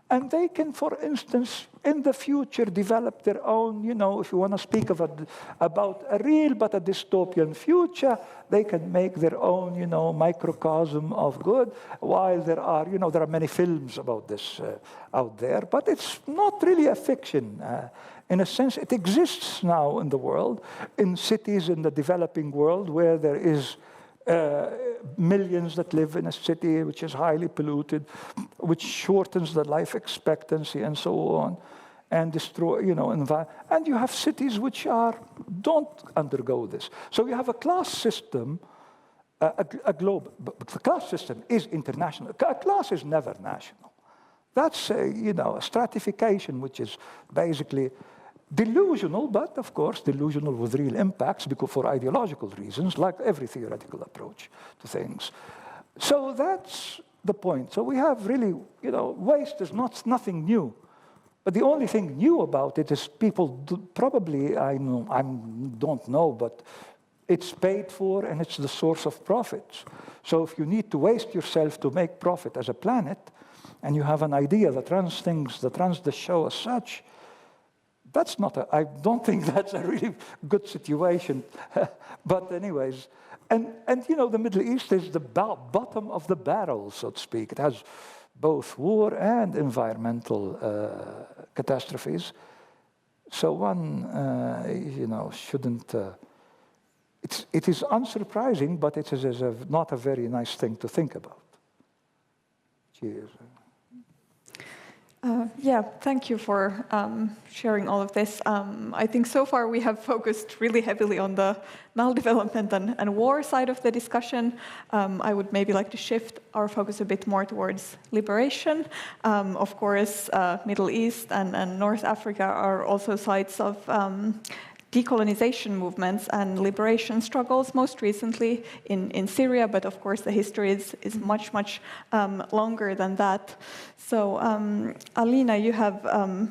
Speaker 5: And they can, for instance, in the future develop their own, if you want to speak about a real but a dystopian future, they can make their own, microcosm of good, while there are many films about this out there, but it's not really a fiction. In a sense, it exists now in the world, in cities in the developing world, where there is millions that live in a city which is highly polluted, which shortens the life expectancy and so on, and destroy, and you have cities which don't undergo this. So you have a class system, a global, but the class system is international. A class is never national. That's a stratification which is basically delusional, but of course delusional with real impacts, because for ideological reasons, like every theoretical approach to things. So that's the point. So we have really, waste is nothing new. But the only thing new about it is people probably, I don't know, but it's paid for and it's the source of profits. So if you need to waste yourself to make profit as a planet, and you have an idea that runs the show as such, I don't think that's a really good situation. But anyways, and the Middle East is the bottom of the barrel, so to speak. It has both war and environmental catastrophes. So one, shouldn't. It is unsurprising, but it is not a very nice thing to think about. Cheers.
Speaker 2: Thank you for sharing all of this. I think so far we have focused really heavily on the maldevelopment and war side of the discussion. I would maybe like to shift our focus a bit more towards liberation. Of course, Middle East and North Africa are also sites of decolonization movements and liberation struggles, most recently in Syria, but of course the history is much longer than that. So Alina, you have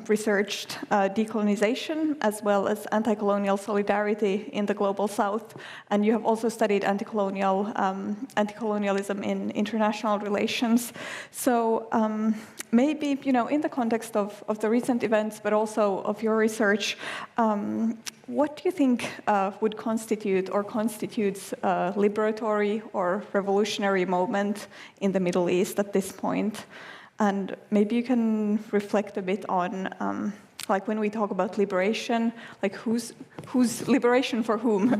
Speaker 2: researched decolonization as well as anti-colonial solidarity in the global south, and you have also studied anti-colonialism in international relations. So maybe, in the context of the recent events, but also of your research, what do you think would constitute or constitutes a liberatory or revolutionary moment in the Middle East at this point? And maybe you can reflect a bit on, like when we talk about liberation, like who's liberation for whom?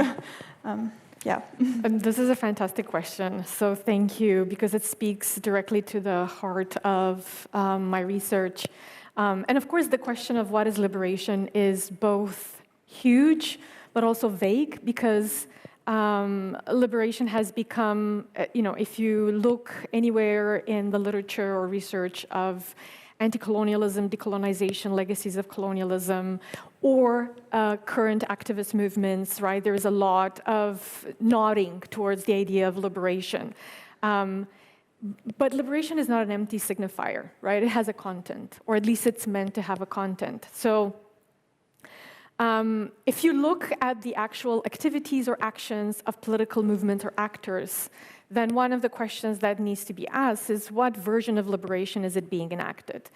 Speaker 4: This is a fantastic question. So thank you, because it speaks directly to the heart of my research. And of course, the question of what is liberation is both huge, but also vague, because liberation has become, if you look anywhere in the literature or research of anti-colonialism, decolonization, legacies of colonialism, or current activist movements, right? There's a lot of nodding towards the idea of liberation. But liberation is not an empty signifier, right? It has a content, or at least it's meant to have a content. So if you look at the actual activities or actions of political movements or actors, then one of the questions that needs to be asked is, what version of liberation is it being enacted?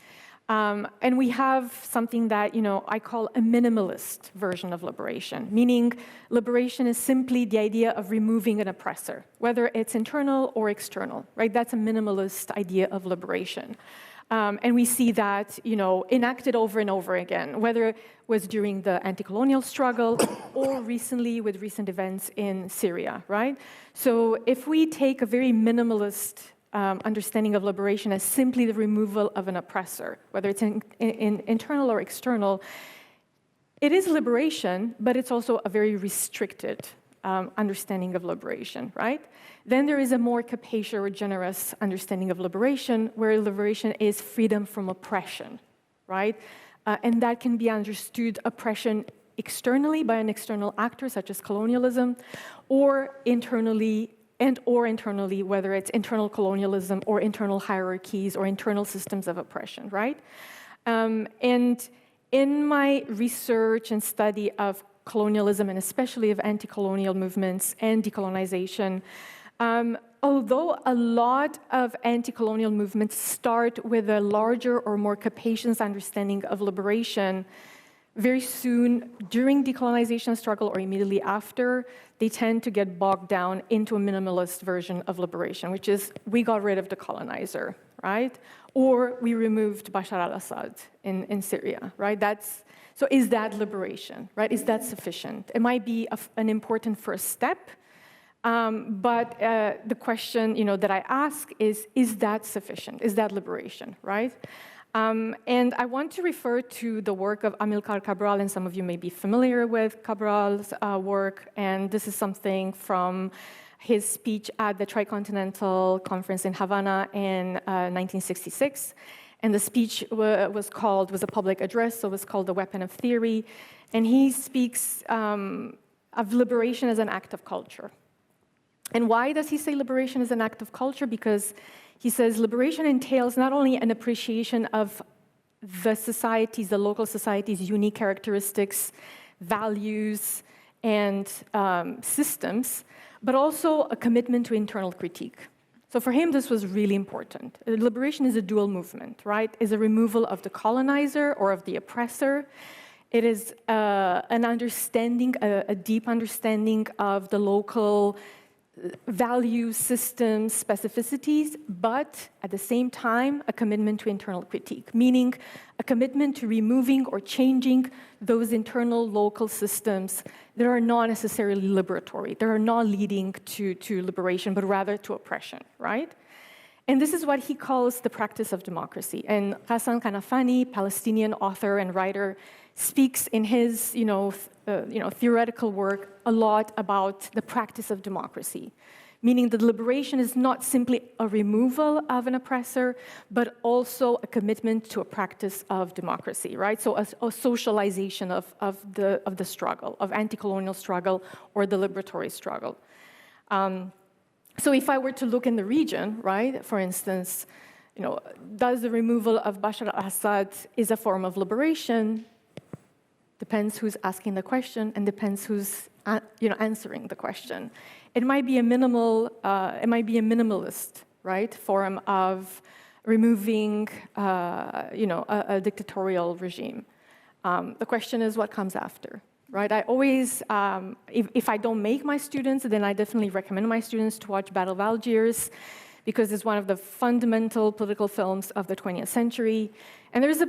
Speaker 4: And we have something that, I call a minimalist version of liberation, meaning liberation is simply the idea of removing an oppressor, whether it's internal or external, right? That's a minimalist idea of liberation. And we see that, enacted over and over again, whether it was during the anti-colonial struggle or recently with recent events in Syria, right? So if we take a very minimalist understanding of liberation as simply the removal of an oppressor, whether it's internal or external, it is liberation, but it's also a very restricted understanding of liberation, right? Then there is a more capacious or generous understanding of liberation, where liberation is freedom from oppression, right? And that can be understood oppression externally by an external actor, such as colonialism, or internally, whether it's internal colonialism or internal hierarchies or internal systems of oppression, right? And in my research and study of colonialism, and especially of anti-colonial movements and decolonization, although a lot of anti-colonial movements start with a larger or more capacious understanding of liberation, very soon during decolonization struggle or immediately after, they tend to get bogged down into a minimalist version of liberation, which is we got rid of the colonizer, right? Or we removed Bashar al-Assad in Syria, right? So is that liberation, right? Is that sufficient? It might be an important first step, but the question that I ask is that sufficient? Is that liberation, right? And I want to refer to the work of Amilcar Cabral, and some of you may be familiar with Cabral's work, and this is something from his speech at the Tricontinental Conference in Havana in 1966. And the speech was a public address, so it was called The Weapon of Theory. And he speaks of liberation as an act of culture. And why does he say liberation is an act of culture? Because he says liberation entails not only an appreciation of the local society's unique characteristics, values, and systems, but also a commitment to internal critique. So for him, this was really important. Liberation is a dual movement, right? It's a removal of the colonizer or of the oppressor. It is an understanding, a deep understanding of the local values, systems, specificities, but at the same time, a commitment to internal critique, meaning a commitment to removing or changing those internal local systems that are not necessarily liberatory, that are not leading to liberation, but rather to oppression, right? And this is what he calls the practice of democracy. And Hassan Kanafani, Palestinian author and writer, speaks in his theoretical work a lot about the practice of democracy, meaning that liberation is not simply a removal of an oppressor, but also a commitment to a practice of democracy, right? So a socialization of the struggle, of anti-colonial struggle or the liberatory struggle. So if I were to look in the region, right, for instance, does the removal of Bashar al-Assad is a form of liberation? Depends who's asking the question and depends who's answering the question. It might be a minimalist, right, form of removing a dictatorial regime. The question is what comes after, right? I always, if I don't make my students, then I definitely recommend my students to watch Battle of Algiers, because it's one of the fundamental political films of the 20th century. And there's a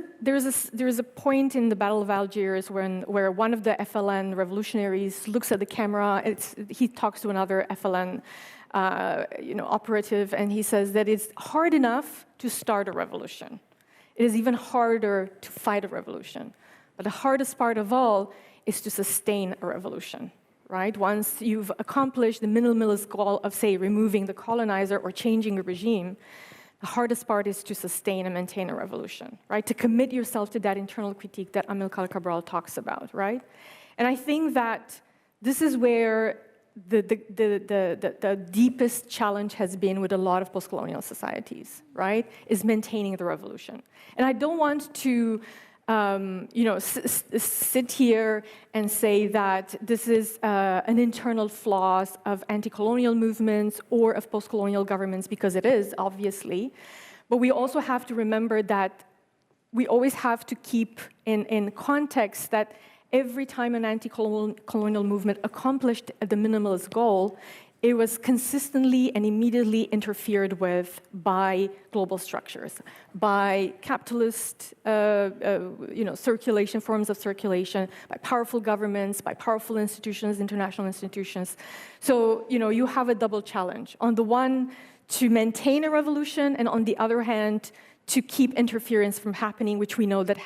Speaker 4: point in the Battle of Algiers where one of the FLN revolutionaries looks at the camera. He talks to another FLN operative, and he says that it's hard enough to start a revolution. It is even harder to fight a revolution. But the hardest part of all is to sustain a revolution. Right? Once you've accomplished the minimalist goal of, say, removing the colonizer or changing a regime, the hardest part is to sustain and maintain a revolution, right? To commit yourself to that internal critique that Amilcar Cabral talks about, right? And I think that this is where the deepest challenge has been with a lot of post-colonial societies, right? Is maintaining the revolution. And I don't want to sit here and say that this is an internal flaw of anti-colonial movements or of post-colonial governments, because it is, obviously. But we also have to remember that we always have to keep in context that every time an anti-colonial movement accomplished the minimalist goal, it was consistently and immediately interfered with by global structures, by capitalist circulation, forms of circulation, by powerful governments, by powerful institutions, international institutions. So, you have a double challenge. On the one, to maintain a revolution, and on the other hand, to keep interference from happening, which we know that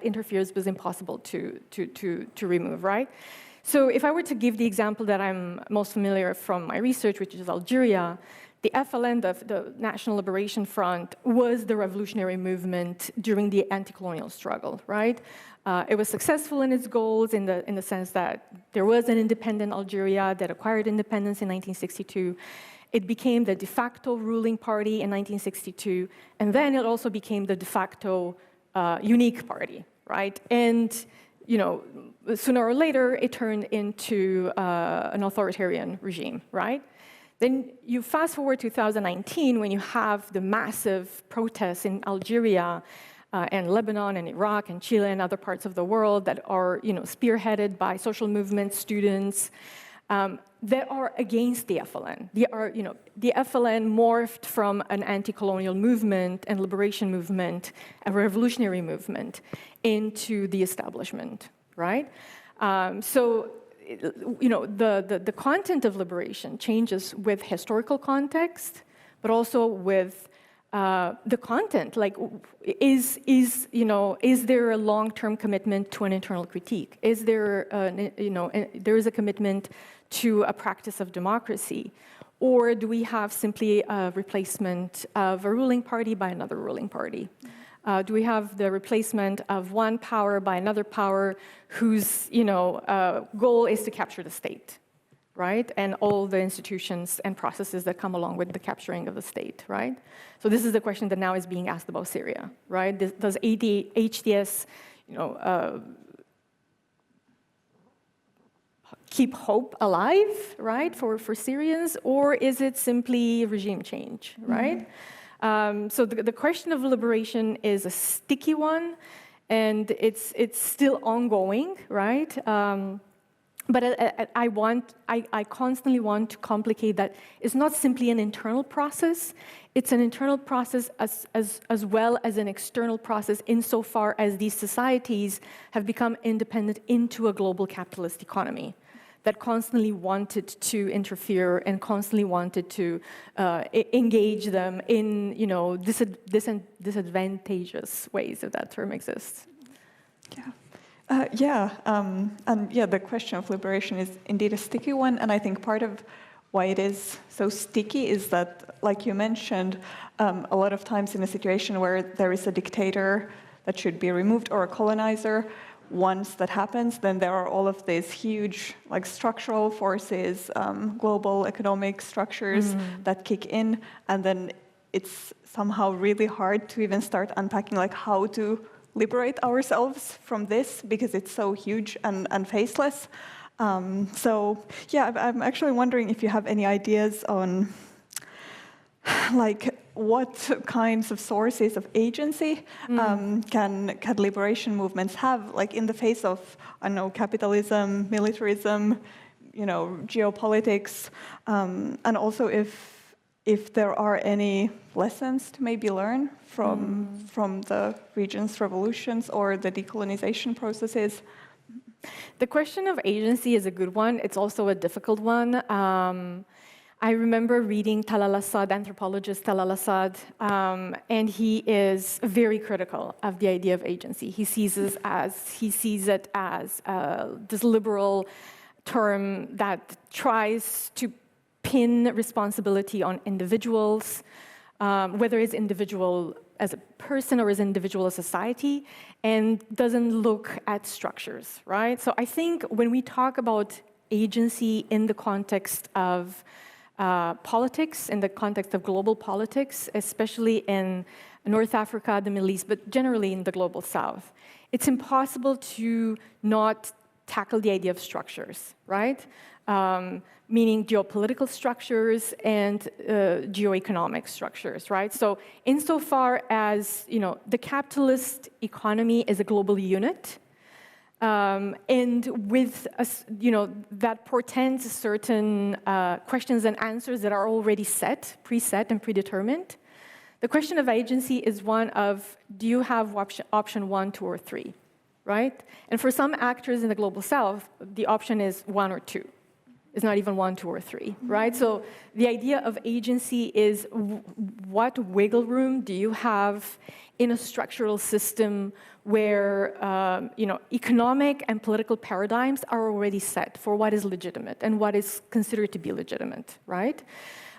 Speaker 4: interference was impossible to remove, right? So if I were to give the example that I'm most familiar from my research, which is Algeria, the FLN, the National Liberation Front, was the revolutionary movement during the anti-colonial struggle, right? It was successful in its goals in the sense that there was an independent Algeria that acquired independence in 1962. It became the de facto ruling party in 1962, and then it also became the de facto unique party, right? And sooner or later, it turned into an authoritarian regime, right? Then you fast forward to 2019, when you have the massive protests in Algeria and Lebanon and Iraq and Chile and other parts of the world that are spearheaded by social movements, students, that are against the FLN. The FLN morphed from an anti-colonial movement and liberation movement, a revolutionary movement, into the establishment, right? The content of liberation changes with historical context, but also with the content. Like, is there a long-term commitment to an internal critique? Is there, there is a commitment to a practice of democracy? Or do we have simply a replacement of a ruling party by another ruling party? Do we have the replacement of one power by another power whose goal is to capture the state, right? And all the institutions and processes that come along with the capturing of the state, right? So this is the question that now is being asked about Syria, right? Does HTS, keep hope alive, right, for Syrians, or is it simply regime change, right? So the question of liberation is a sticky one, and it's still ongoing, right? But I constantly want to complicate that it's not simply an internal process, it's an internal process as well as an external process insofar as these societies have become independent into a global capitalist economy that constantly wanted to interfere and constantly wanted to engage them in disadvantageous ways, if that term exists.
Speaker 2: The question of liberation is indeed a sticky one, and I think part of why it is so sticky is that, like you mentioned, a lot of times in a situation where there is a dictator that should be removed or a colonizer, once that happens, then there are all of these huge, like, structural forces, global economic structures that kick in, and then it's somehow really hard to even start unpacking, like, how to liberate ourselves from this, because it's so huge and faceless. I'm actually wondering if you have any ideas on, like, what kinds of sources of agency can liberation movements have, like, in the face of, I don't know, capitalism, militarism, geopolitics, and also if there are any lessons to maybe learn from the region's revolutions or the decolonization processes.
Speaker 4: The question of agency is a good one. It's also a difficult one. I remember reading Talal Asad, anthropologist Talal Asad, and he is very critical of the idea of agency. He sees it as this liberal term that tries to pin responsibility on individuals, whether it's individual as a person or as individual as society, and doesn't look at structures, right? So I think when we talk about agency in the context of politics, in the context of global politics, especially in North Africa, the Middle East, but generally in the global South, it's impossible to not tackle the idea of structures, right? Meaning geopolitical structures and geoeconomic structures, right? So insofar as, the capitalist economy is a global unit, and with, that portends certain questions and answers that are already preset and predetermined. The question of agency is one of, do you have option 1, 2, or 3, right? And for some actors in the global South, the option is 1 or 2, It's not even 1, 2, or 3, right? So the idea of agency is what wiggle room do you have in a structural system where economic and political paradigms are already set for what is legitimate and what is considered to be legitimate, right?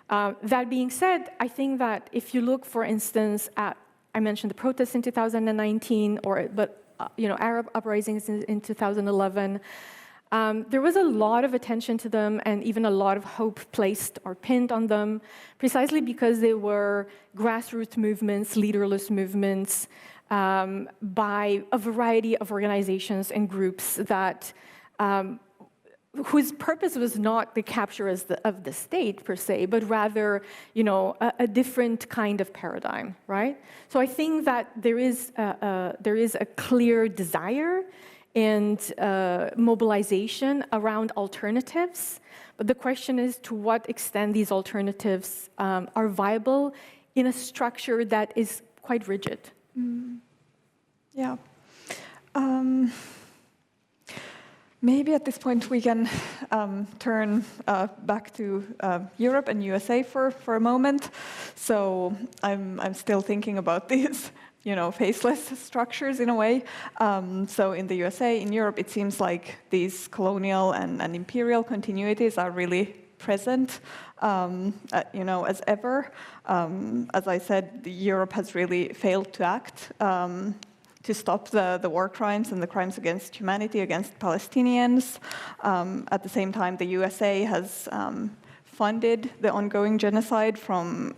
Speaker 4: That being said, I think that if you look, for instance, at, I mentioned the protests in 2019, Arab uprisings in 2011, there was a lot of attention to them and even a lot of hope placed or pinned on them, precisely because they were grassroots movements, leaderless movements, by a variety of organizations and groups that whose purpose was not the capture of the state per se, but rather, a different kind of paradigm, right? So I think that there is a clear desire and mobilization around alternatives. But the question is to what extent these alternatives are viable in a structure that is quite rigid.
Speaker 2: Yeah. Maybe at this point we can turn back to Europe and USA for a moment. So I'm still thinking about these faceless structures in a way. So in the USA, in Europe, it seems like these colonial and imperial continuities are really present, as ever. As I said, Europe has really failed to act to stop the war crimes and the crimes against humanity against Palestinians. At the same time, the USA has funded the ongoing genocide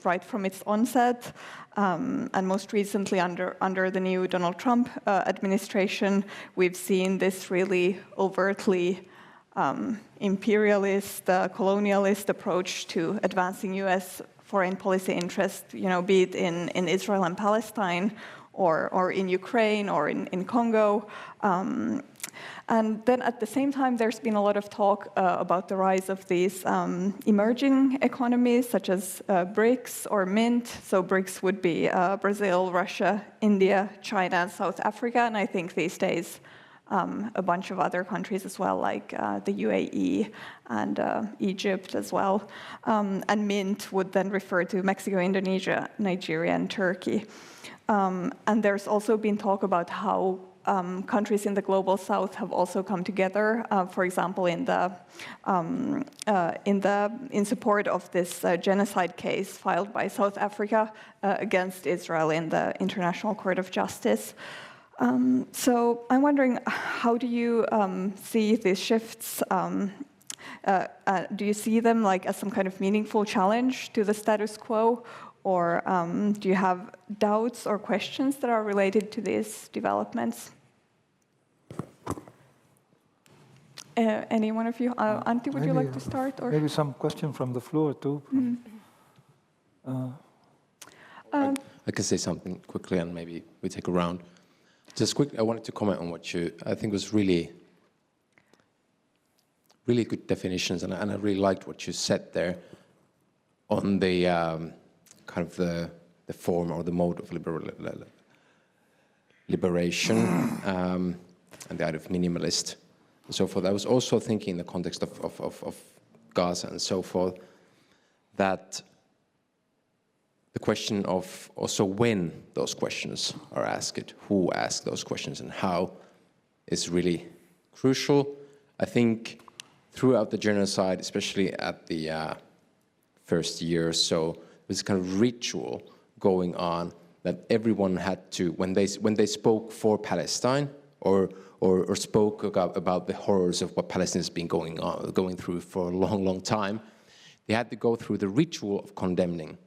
Speaker 2: right from its onset. And most recently, under the new Donald Trump administration, we've seen this really overtly imperialist, colonialist approach to advancing U.S. foreign policy interests, be it in Israel and Palestine, or in Ukraine, or in Congo. And then at the same time, there's been a lot of talk about the rise of these emerging economies, such as BRICS or MINT. So BRICS would be Brazil, Russia, India, China, and South Africa. And I think these days, a bunch of other countries as well, like the UAE and Egypt as well. And MINT would then refer to Mexico, Indonesia, Nigeria, and Turkey. And there's also been talk about how countries in the global south have also come together, for example, in support of this genocide case filed by South Africa against Israel in the International Court of Justice. So I'm wondering, how do you see these shifts? Do you see them as some kind of meaningful challenge to the status quo? Or do you have doubts or questions that are related to these developments? Any one of you? Antti, would you like to start? Or?
Speaker 5: Maybe some question from the floor, too.
Speaker 3: I can say something quickly, and maybe we take a round. Just quick, I wanted to comment on what I think was really good definitions, and I really liked what you said there on the kind of the form or the mode of liberation and the idea of minimalist and so forth. I was also thinking in the context of Gaza and so forth that the question of also when those questions are asked, who asks those questions and how, is really crucial. I think throughout the genocide, especially at the first year or so, this kind of ritual going on that everyone had to, when they spoke for Palestine or spoke about the horrors of what Palestine has been going through for a long, long time, they had to go through the ritual of condemning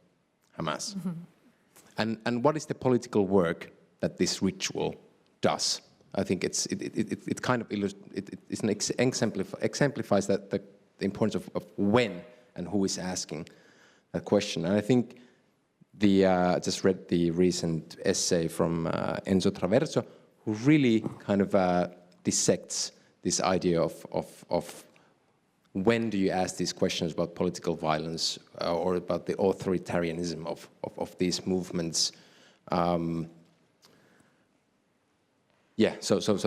Speaker 3: Hamas. Mm-hmm. And what is the political work that this ritual does? I think it kind of exemplifies that the importance of when and who is asking that question. And I think I just read the recent essay from Enzo Traverso, who really kind of dissects this idea of when do you ask these questions about political violence or about the authoritarianism of these movements. So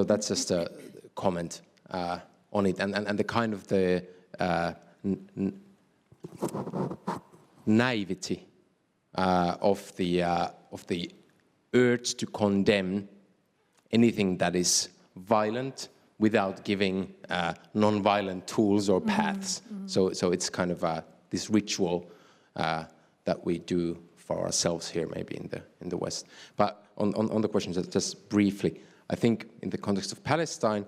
Speaker 3: that's just a comment on it, and the kind of the naivety of the urge to condemn anything that is violent without giving non-violent tools or paths. So it's kind of this ritual that we do for ourselves here, maybe in the West. But on the question, just briefly, I think in the context of Palestine,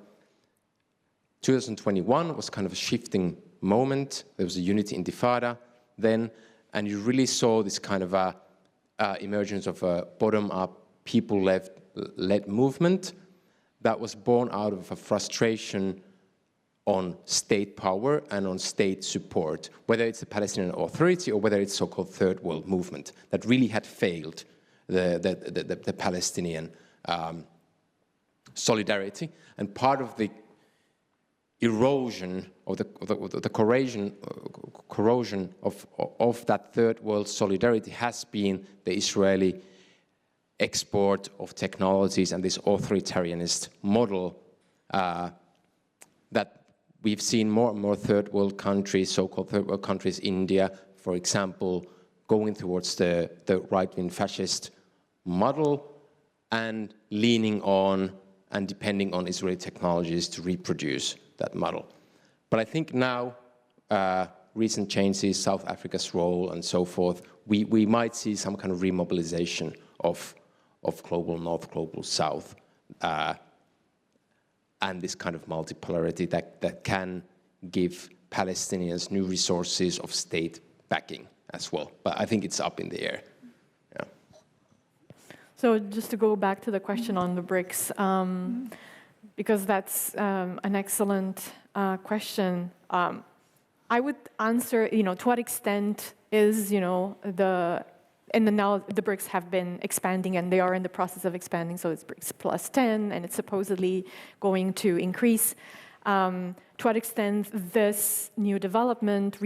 Speaker 3: 2021 was kind of a shifting moment. There was a unity intifada then, and you really saw this kind of emergence of a bottom-up, people-led movement that was born out of a frustration on state power and on state support, whether it's the Palestinian Authority or whether it's so-called Third World Movement that really had failed the Palestinian solidarity. And part of the erosion or the corrosion of that Third World solidarity has been the Israeli export of technologies and this authoritarianist model that we've seen more and more third world countries, so-called third world countries, India, for example, going towards the right-wing fascist model and leaning on and depending on Israeli technologies to reproduce that model. But I think now, recent changes, South Africa's role and so forth, we might see some kind of remobilization of global North, global South, and this kind of multipolarity that can give Palestinians new resources of state backing as well. But I think it's up in the air. Yeah.
Speaker 4: So just to go back to the question on the BRICS, because that's an excellent question. I would answer, to what extent is, now the BRICS have been expanding and they are in the process of expanding, so it's BRICS plus 10 and it's supposedly going to increase. To what extent this new development,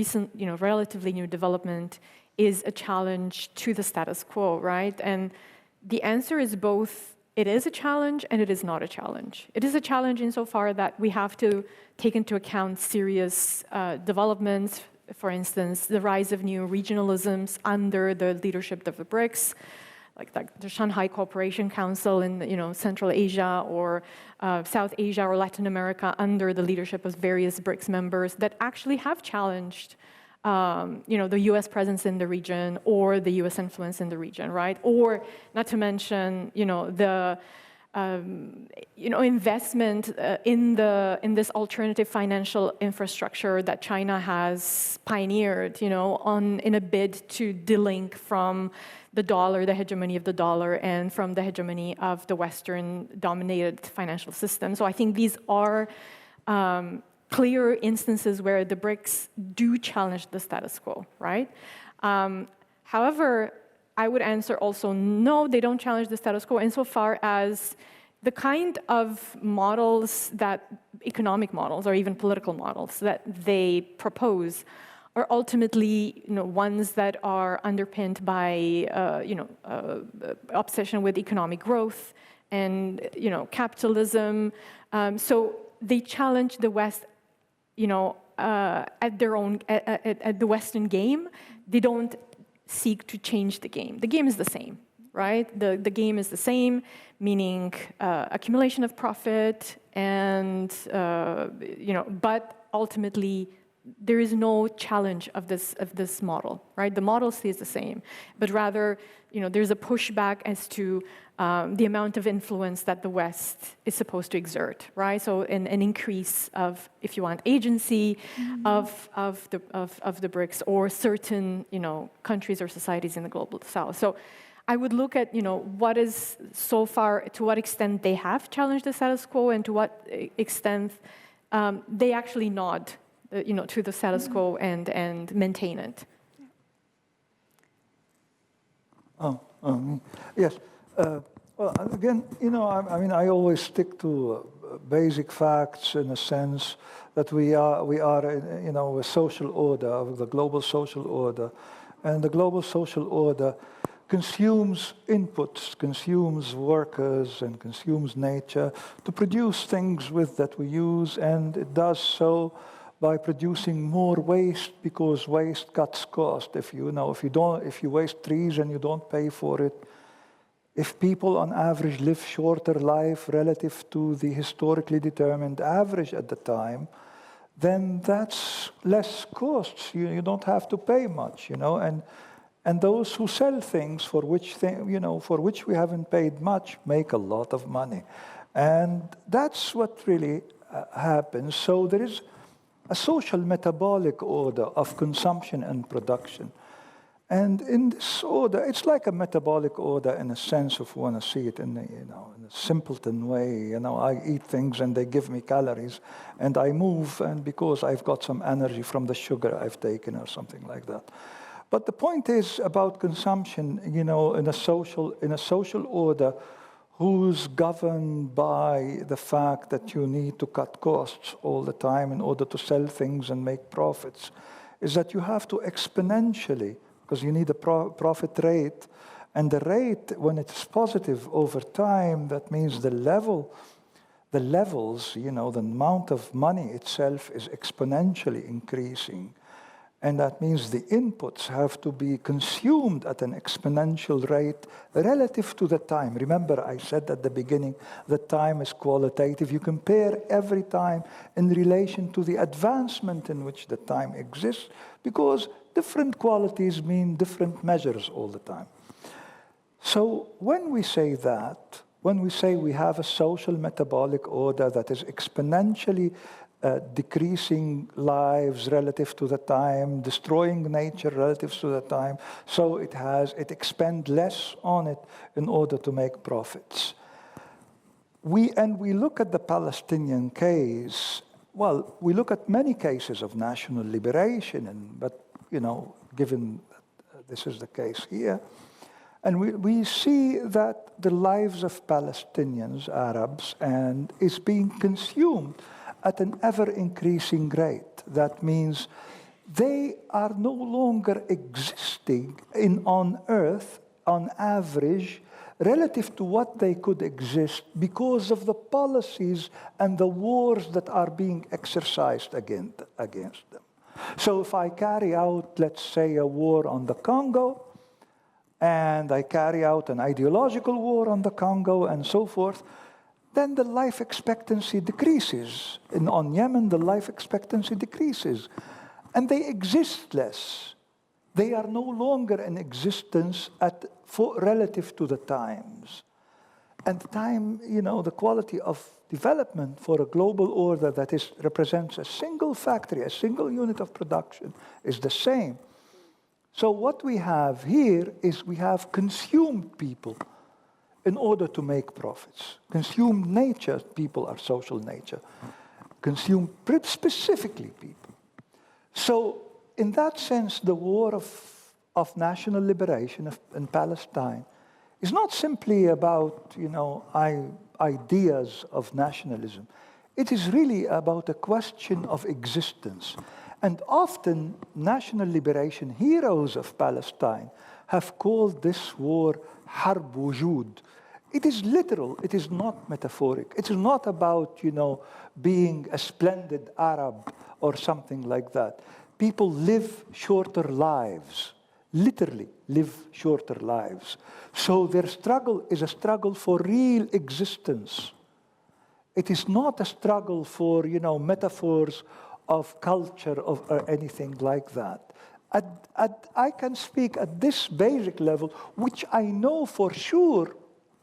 Speaker 4: relatively new development, is a challenge to the status quo, right? And the answer is both, it is a challenge and it is not a challenge. It is a challenge insofar that we have to take into account serious developments. For instance, the rise of new regionalisms under the leadership of the BRICS, like the Shanghai Cooperation Council in Central Asia or South Asia or Latin America under the leadership of various BRICS members that actually have challenged the U.S. presence in the region or the U.S. influence in the region, right? Or not to mention, the investment in this alternative financial infrastructure that China has pioneered, in a bid to delink from the dollar, the hegemony of the dollar, and from the hegemony of the Western-dominated financial system. So I think these are clear instances where the BRICS do challenge the status quo, right? However, I would answer also, no, they don't challenge the status quo insofar as the kind of models economic models or even political models that they propose are ultimately, ones that are underpinned by, obsession with economic growth and, capitalism. So they challenge the West, at their own, at the Western game. They don't seek to change the game. The game is the same, right? The game is the same, meaning accumulation of profit and, but ultimately there is no challenge of this model, right? The model stays the same, but rather, there's a pushback as to the amount of influence that the West is supposed to exert, right? So an increase of, if you want, agency of the BRICS or certain, countries or societies in the global South. So I would look at, what is so far, to what extent they have challenged the status quo and to what extent they actually nod, to the status quo and maintain it.
Speaker 5: Yes. Well, again, I always stick to basic facts in a sense that we are a social order, the global social order, and the global social order consumes inputs, consumes workers, and consumes nature to produce things that we use, and it does so by producing more waste because waste cuts cost. If you waste trees and you don't pay for it, if people on average live shorter life relative to the historically determined average at the time, then that's less costs. You don't have to pay much, and those who sell things for which we haven't paid much make a lot of money, and that's what really happens. So there is a social metabolic order of consumption and production. And in this order, it's like a metabolic order in a sense, if you want to see it in a simpleton way. I eat things and they give me calories, and I move, and because I've got some energy from the sugar I've taken or something like that. But the point is about consumption, in a social order who's governed by the fact that you need to cut costs all the time in order to sell things and make profits, is that you have to exponentially, because you need a profit rate, and the rate, when it's positive over time, that means the levels, the amount of money itself is exponentially increasing. And that means the inputs have to be consumed at an exponential rate relative to the time. Remember, I said at the beginning that time is qualitative. You compare every time in relation to the advancement in which the time exists, because different qualities mean different measures all the time. So when we say that, when we say we have a social metabolic order that is exponentially decreasing lives relative to the time, destroying nature relative to the time, so it expends less on it in order to make profits. We look at the Palestinian case. Well, we look at many cases of national liberation, but given that this is the case here, and we see that the lives of Palestinians, Arabs, is being consumed at an ever-increasing rate. That means they are no longer existing on Earth, on average, relative to what they could exist because of the policies and the wars that are being exercised against them. So if I carry out, let's say, a war on the Congo, and I carry out an ideological war on the Congo and so forth, then the life expectancy decreases. On Yemen, the life expectancy decreases. And they exist less. They are no longer in existence relative to the times. And time, the quality of development for a global order that represents a single factory, a single unit of production, is the same. So what we have here is we have consumed people in order to make profits. Consumed nature, people are social nature. Consumed specifically people. So in that sense, the war of national liberation in Palestine is not simply about, ideas of nationalism. It is really about a question of existence. And often, national liberation heroes of Palestine have called this war Harb Wujud. It is literal, it is not metaphoric. It is not about, being a splendid Arab or something like that. People live shorter lives, literally live shorter lives. So their struggle is a struggle for real existence. It is not a struggle for, metaphors of culture or anything like that. I can speak at this basic level, which I know for sure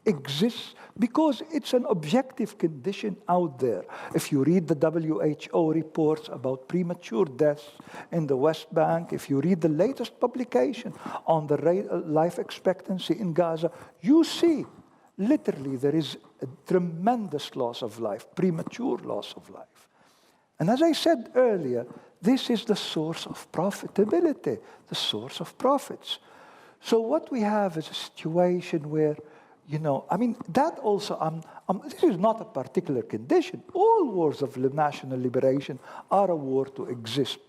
Speaker 5: exists because it's an objective condition out there. If you read the WHO reports about premature deaths in the West Bank, if you read the latest publication on the life expectancy in Gaza, you see literally there is a tremendous loss of life, premature loss of life. And as I said earlier, this is the source of profitability, the source of profits. So what we have is a situation where, that also, this is not a particular condition. All wars of national liberation are a war to exist.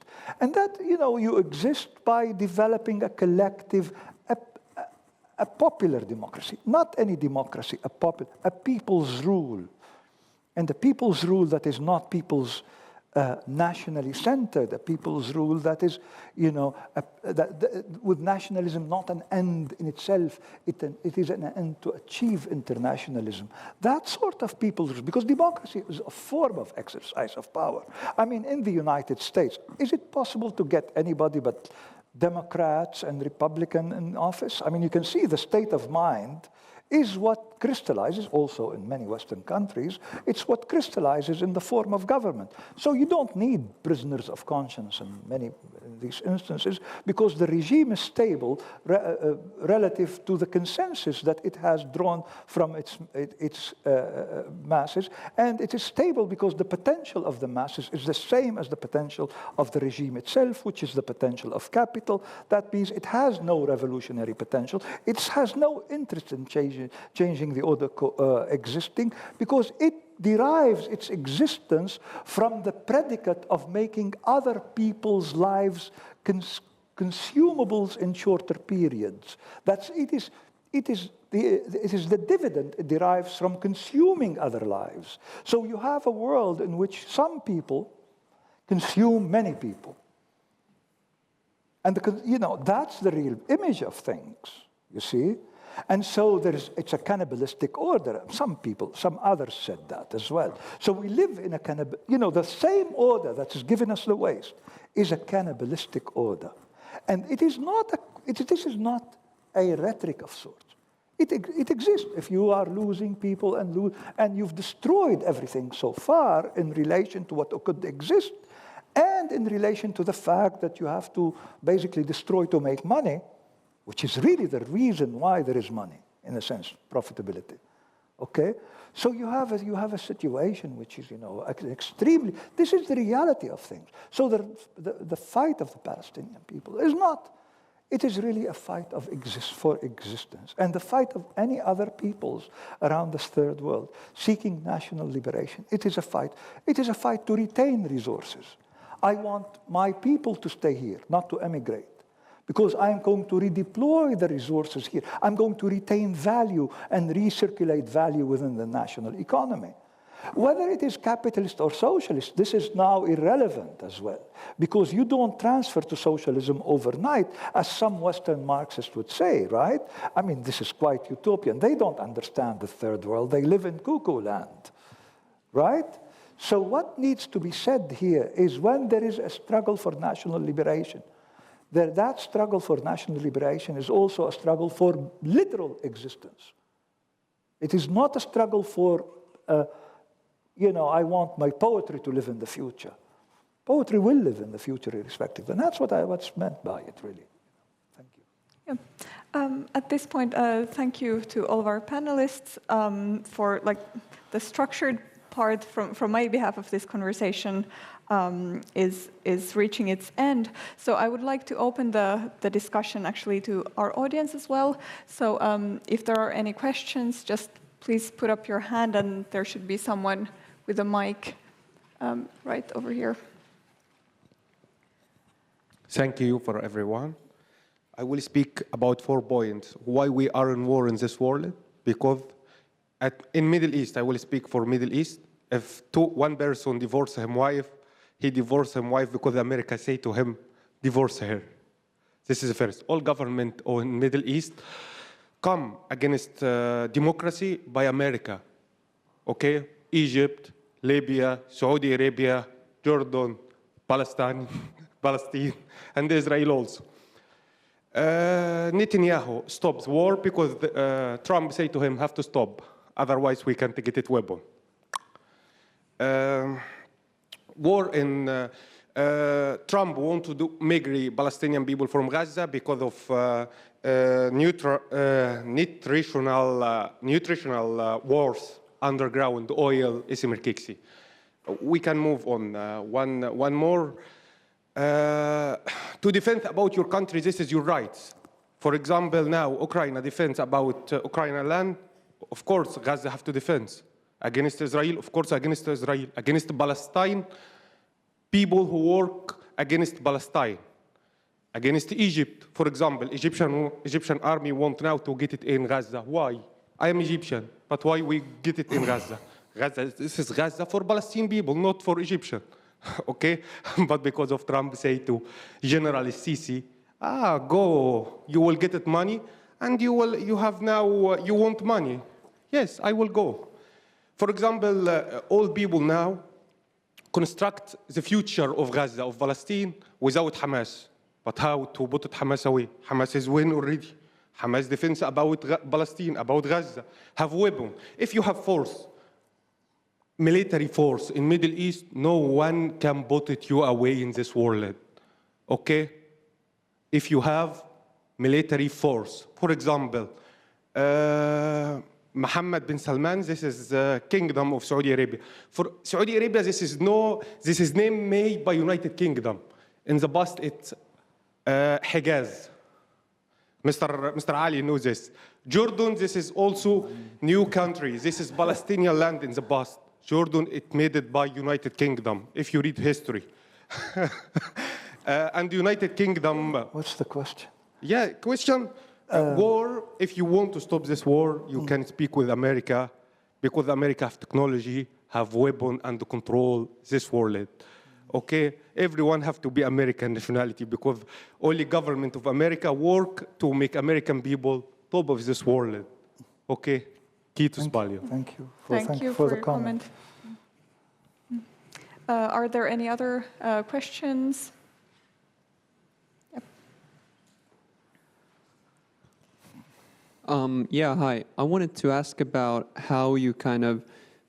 Speaker 5: And that, you exist by developing a collective, a popular democracy. Not any democracy, a people's rule. And the people's rule that is not people's nationally centered, a people's rule that is, you know, with nationalism not an end in itself, it is an end to achieve internationalism. That sort of people's rule, because democracy is a form of exercise of power. I mean, in the United States, is it possible to get anybody but Democrats and Republicans in office? I mean, you can see the state of mind is what crystallizes, also in many Western countries, it's what crystallizes in the form of government. So you don't need prisoners of conscience in many in these instances, because the regime is stable relative to the consensus that it has drawn from its masses, and it is stable because the potential of the masses is the same as the potential of the regime itself, which is the potential of capital. That means it has no revolutionary potential. It has no interest in changing the order existing, because it derives its existence from the predicate of making other people's lives consumables in shorter periods. It is the dividend it derives from consuming other lives. So you have a world in which some people consume many people. And you know, that's the real image of things, you see? And so it's a cannibalistic order. Some others said that as well. So we live in a the same order that has given us the waste is a cannibalistic order. And this is not a rhetoric of sorts. It exists. If you are losing people and you've destroyed everything so far in relation to what could exist, and in relation to the fact that you have to basically destroy to make money, which is really the reason why there is money, in a sense, profitability. Okay? So you have a situation which is, you know, extremely, this is the reality of things. So the fight of the Palestinian people is not, it is really a fight for existence. And the fight of any other peoples around this third world seeking national liberation, it is a fight. It is a fight to retain resources. I want my people to stay here, not to emigrate, because I'm going to redeploy the resources here. I'm going to retain value and recirculate value within the national economy. Whether it is capitalist or socialist, this is now irrelevant as well, because you don't transfer to socialism overnight, as some Western Marxists would say, right? I mean, this is quite utopian. They don't understand the third world. They live in cuckoo land, right? So what needs to be said here is when there is a struggle for national liberation, that struggle for national liberation is also a struggle for literal existence. It is not a struggle for, I want my poetry to live in the future. Poetry will live in the future irrespective, and that's what's meant by it, really. Thank you.
Speaker 2: Yeah. At this point, thank you to all of our panelists for the structured part from my behalf of this conversation is reaching its end. So I would like to open the discussion actually to our audience as well. So if there are any questions, just please put up your hand, and there should be someone with a mic right over here.
Speaker 6: Thank you for everyone. I will speak about 4 points. Why we are in war in this world? Because in Middle East, I will speak for Middle East. If one person divorces his wife, he divorced his wife because America say to him, divorce her. This is the first. All government in Middle East come against democracy by America. Okay? Egypt, Libya, Saudi Arabia, Jordan, Palestine, and Israel also. Netanyahu stops war because Trump say to him, have to stop. Otherwise, we can't get it weapon. War in Trump want to migrate Palestinian people from Gaza because of nutritional wars, underground oil, Ismail Kiksi. We can move on. One more. To defend about your country, this is your rights. For example, now Ukraine defends about Ukrainian land. Of course, Gaza have to defend. Against Israel, of course, against Israel. Against Palestine, people who work against Palestine. Against Egypt, for example, Egyptian army want now to get it in Gaza. Why? I am Egyptian, but why we get it in Gaza? This is Gaza for Palestinian people, not for Egyptian. okay? But because of Trump say to General Sisi, go, you will get it money, and you want money. Yes, I will go. For example, all people now construct the future of Gaza, of Palestine, without Hamas. But how to put Hamas away? Hamas is win already. Hamas defense about Palestine, about Gaza, have weapon. If you have force, military force in Middle East, no one can put it you away in this world, okay? If you have military force, for example, Mohammed bin Salman, this is the kingdom of Saudi Arabia. For Saudi Arabia, this is name made by United Kingdom. In the past, it's Hijaz. Mr. Ali knows this. Jordan, this is also new country. This is Palestinian land in the past. Jordan, it made it by United Kingdom, if you read history. And the United Kingdom...
Speaker 5: What's the question?
Speaker 6: Yeah, question, war, if you want to stop this war, you can speak with America, because America have technology, have weapon, and control this world. Okay, everyone have to be American nationality, because only government of America work to make American people top of this world. Okay, Kiitos paljon.
Speaker 2: Thank you for the comment. Are there any other questions?
Speaker 7: Yeah, hi. I wanted to ask about how you kind of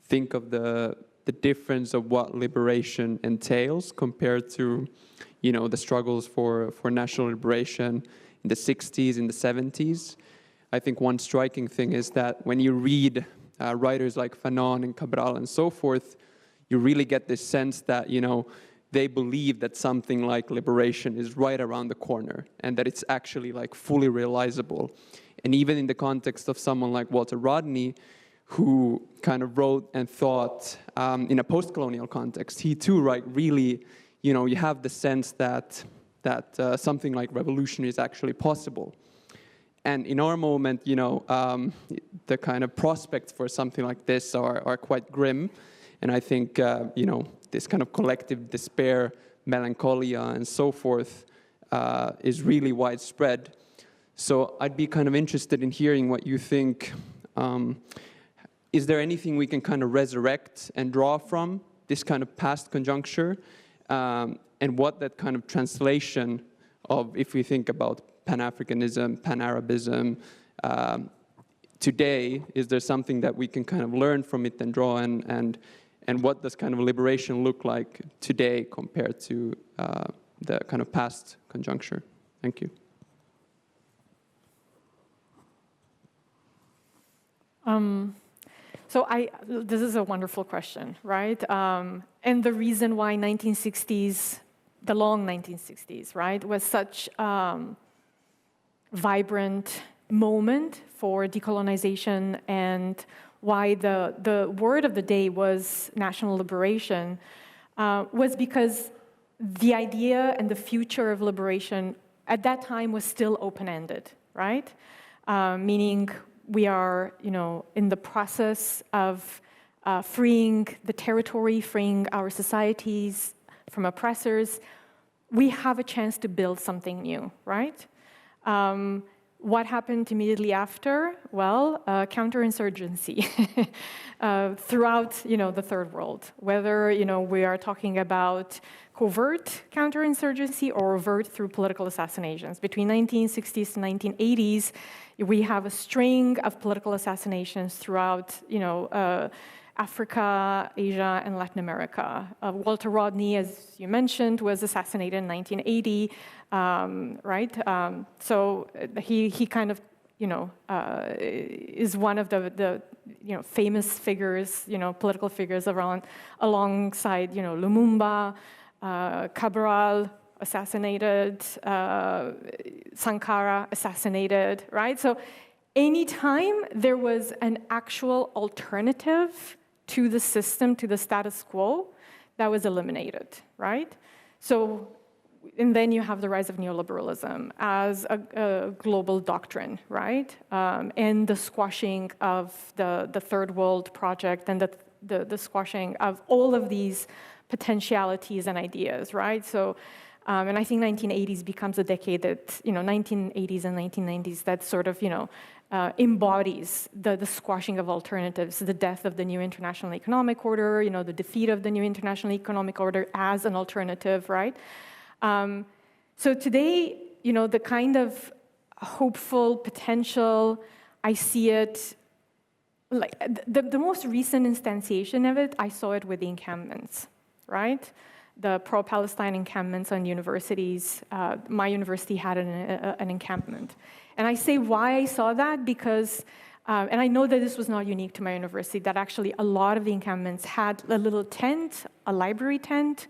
Speaker 7: think of the difference of what liberation entails compared to, you know, the struggles for national liberation in the 60s, in the 70s. I think one striking thing is that when you read writers like Fanon and Cabral and so forth, you really get this sense that, you know, they believe that something like liberation is right around the corner and that it's actually like fully realizable. And even in the context of someone like Walter Rodney, who kind of wrote and thought in a post-colonial context, he too, right, really, you know, you have the sense that something like revolution is actually possible. And in our moment, you know, the kind of prospects for something like this are quite grim. And I think, you know, this kind of collective despair, melancholia, and so forth is really widespread. So I'd be kind of interested in hearing what you think. Is there anything we can kind of resurrect and draw from this kind of past conjuncture? And what that kind of translation of, if we think about Pan-Africanism, Pan-Arabism, today, is there something that we can kind of learn from it and draw, and what does kind of liberation look like today compared to the kind of past conjuncture? Thank you.
Speaker 4: So this is a wonderful question, right? And the reason why the long 1960s, right, was such vibrant moment for decolonization, and why the word of the day was national liberation, was because the idea and the future of liberation at that time was still open-ended, right? Meaning we are, you know, in the process of freeing the territory, freeing our societies from oppressors. We have a chance to build something new, right? What happened immediately after? Well, counterinsurgency throughout, you know, the third world. Whether, you know, we are talking about covert counterinsurgency or overt through political assassinations. Between 1960s to 1980s, we have a string of political assassinations throughout, you know, Africa, Asia, and Latin America. Walter Rodney, as you mentioned, was assassinated in 1980, right? So he kind of, you know, is one of the you know, famous figures, you know, political figures alongside, you know, Lumumba, Cabral, assassinated, Sankara, assassinated, right? So anytime there was an actual alternative to the system, to the status quo, that was eliminated, right? So, and then you have the rise of neoliberalism as a global doctrine, right? And the squashing of the third world project, and the squashing of all of these potentialities and ideas, right? So, and I think 1980s becomes a decade that, 1980s and 1990s that sort of, embodies the squashing of alternatives, the death of the new international economic order, the defeat of the new international economic order as an alternative, right? So today, the kind of hopeful potential, I see it, like the most recent instantiation of it, I saw it with the encampments, right? The pro-Palestine encampments on universities. My university had an encampment. And I say why I saw that because, and I know that this was not unique to my university, that actually a lot of the encampments had a little tent, a library tent.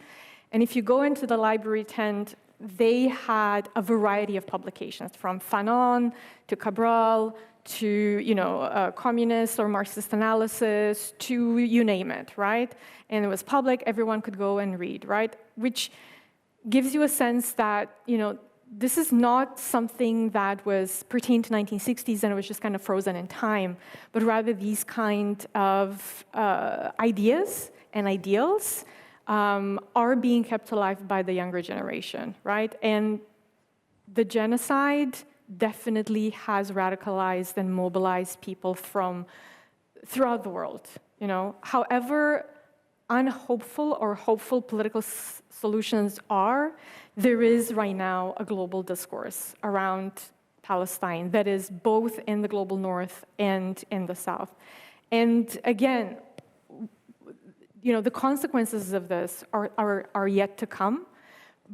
Speaker 4: And if you go into the library tent, they had a variety of publications from Fanon to Cabral to, communist or Marxist analysis to you name it, right? And it was public, everyone could go and read, right? Which gives you a sense that, this is not something that was pertained to 1960s and it was just kind of frozen in time, but rather these kind of ideas and ideals are being kept alive by the younger generation, right? And the genocide definitely has radicalized and mobilized people from throughout the world, However unhopeful or hopeful political solutions are, there is right now a global discourse around Palestine that is both in the global north and in the south. And again, the consequences of this are yet to come,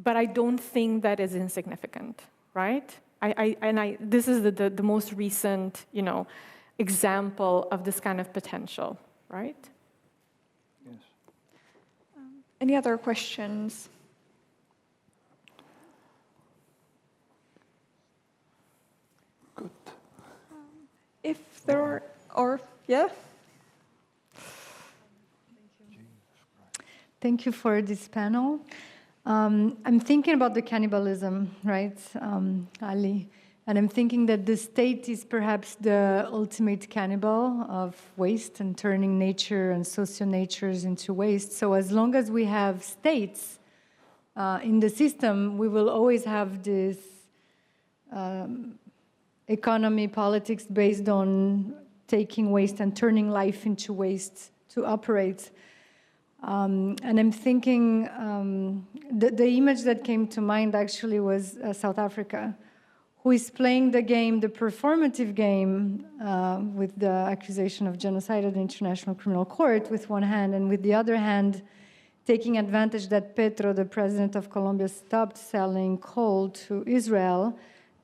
Speaker 4: but I don't think that is insignificant, right? This is the most recent, example of this kind of potential, right?
Speaker 5: Yes.
Speaker 2: Any other questions?
Speaker 5: Good.
Speaker 2: If there are, yeah?
Speaker 8: Thank you for this panel. I'm thinking about the cannibalism, right, Ali? And I'm thinking that the state is perhaps the ultimate cannibal of waste and turning nature and socio-natures into waste. So as long as we have states in the system, we will always have this economy, politics based on taking waste and turning life into waste to operate. And I'm thinking, the image that came to mind actually was South Africa, who is playing the game, the performative game, with the accusation of genocide at the International Criminal Court with one hand, and with the other hand, taking advantage that Petro, the president of Colombia, stopped selling coal to Israel,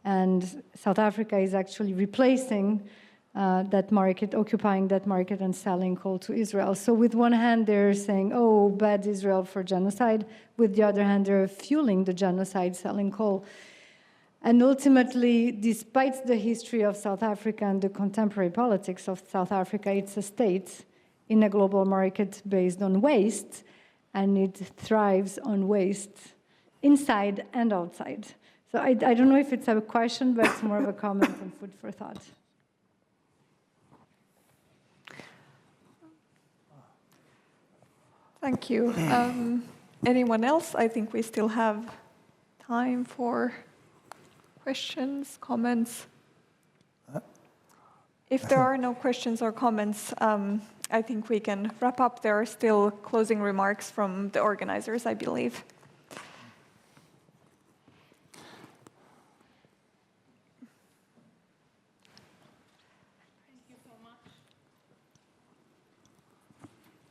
Speaker 8: and South Africa is actually replacing that market, occupying that market and selling coal to Israel. So with one hand, they're saying, oh, bad Israel for genocide. With the other hand, they're fueling the genocide, selling coal. And ultimately, despite the history of South Africa and the contemporary politics of South Africa, it's a state in a global market based on waste, and it thrives on waste inside and outside. So I don't know if it's a question, but it's more of a comment and food for thought.
Speaker 2: Thank you. Anyone else? I think we still have time for questions, comments. If there are no questions or comments, I think we can wrap up. There are still closing remarks from the organizers, I believe.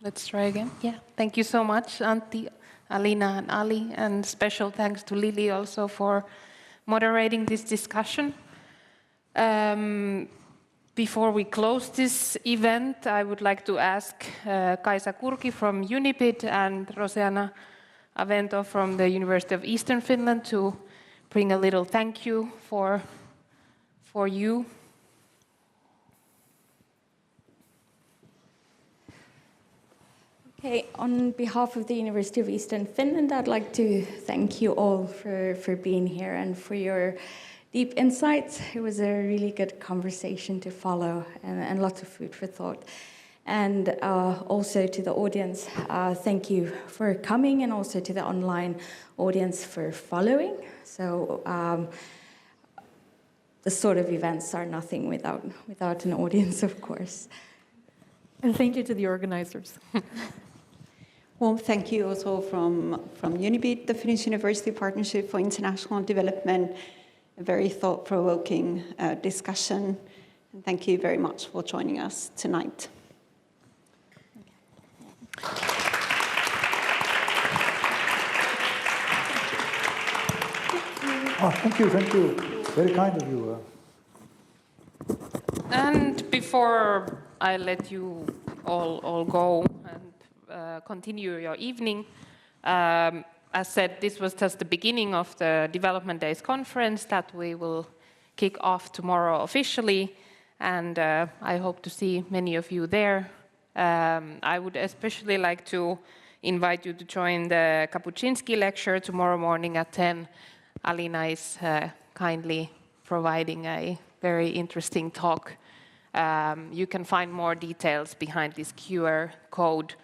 Speaker 1: Let's try again. Yeah, thank you so much, Antti, Alina, and Ali, and special thanks to Lili also for moderating this discussion. Before we close this event, I would like to ask Kaisa Kurki from UNIPID and Roseana Avento from the University of Eastern Finland to bring a little thank you for you.
Speaker 9: Okay, on behalf of the University of Eastern Finland, I'd like to thank you all for being here and for your deep insights. It was a really good conversation to follow and lots of food for thought. And also to the audience, thank you for coming, and also to the online audience for following. So the sort of events are nothing without an audience, of course.
Speaker 4: And thank you to the organizers.
Speaker 10: Well, thank you also from UNIBIT, the Finnish University Partnership for International Development. A very thought-provoking discussion. And thank you very much for joining us tonight.
Speaker 5: Oh, thank you. Very kind of you.
Speaker 1: And before I let you all go and continue your evening, as said, this was just the beginning of the Development Days conference that we will kick off tomorrow officially, and I hope to see many of you there. I would especially like to invite you to join the Kapuczynski lecture tomorrow morning at 10. Alina is kindly providing a very interesting talk. You can find more details behind this QR code.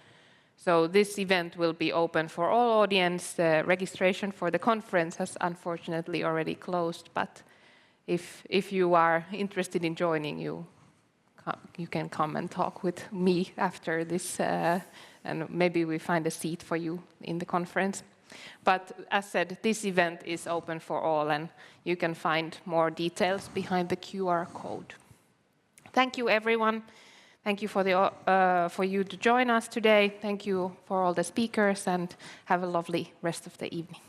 Speaker 1: So this event will be open for all audience. The registration for the conference has unfortunately already closed, but if you are interested in joining, you can come and talk with me after this, and maybe we find a seat for you in the conference. But as said, this event is open for all, and you can find more details behind the QR code. Thank you, everyone. Thank you for you to join us today. Thank you for all the speakers, and have a lovely rest of the evening.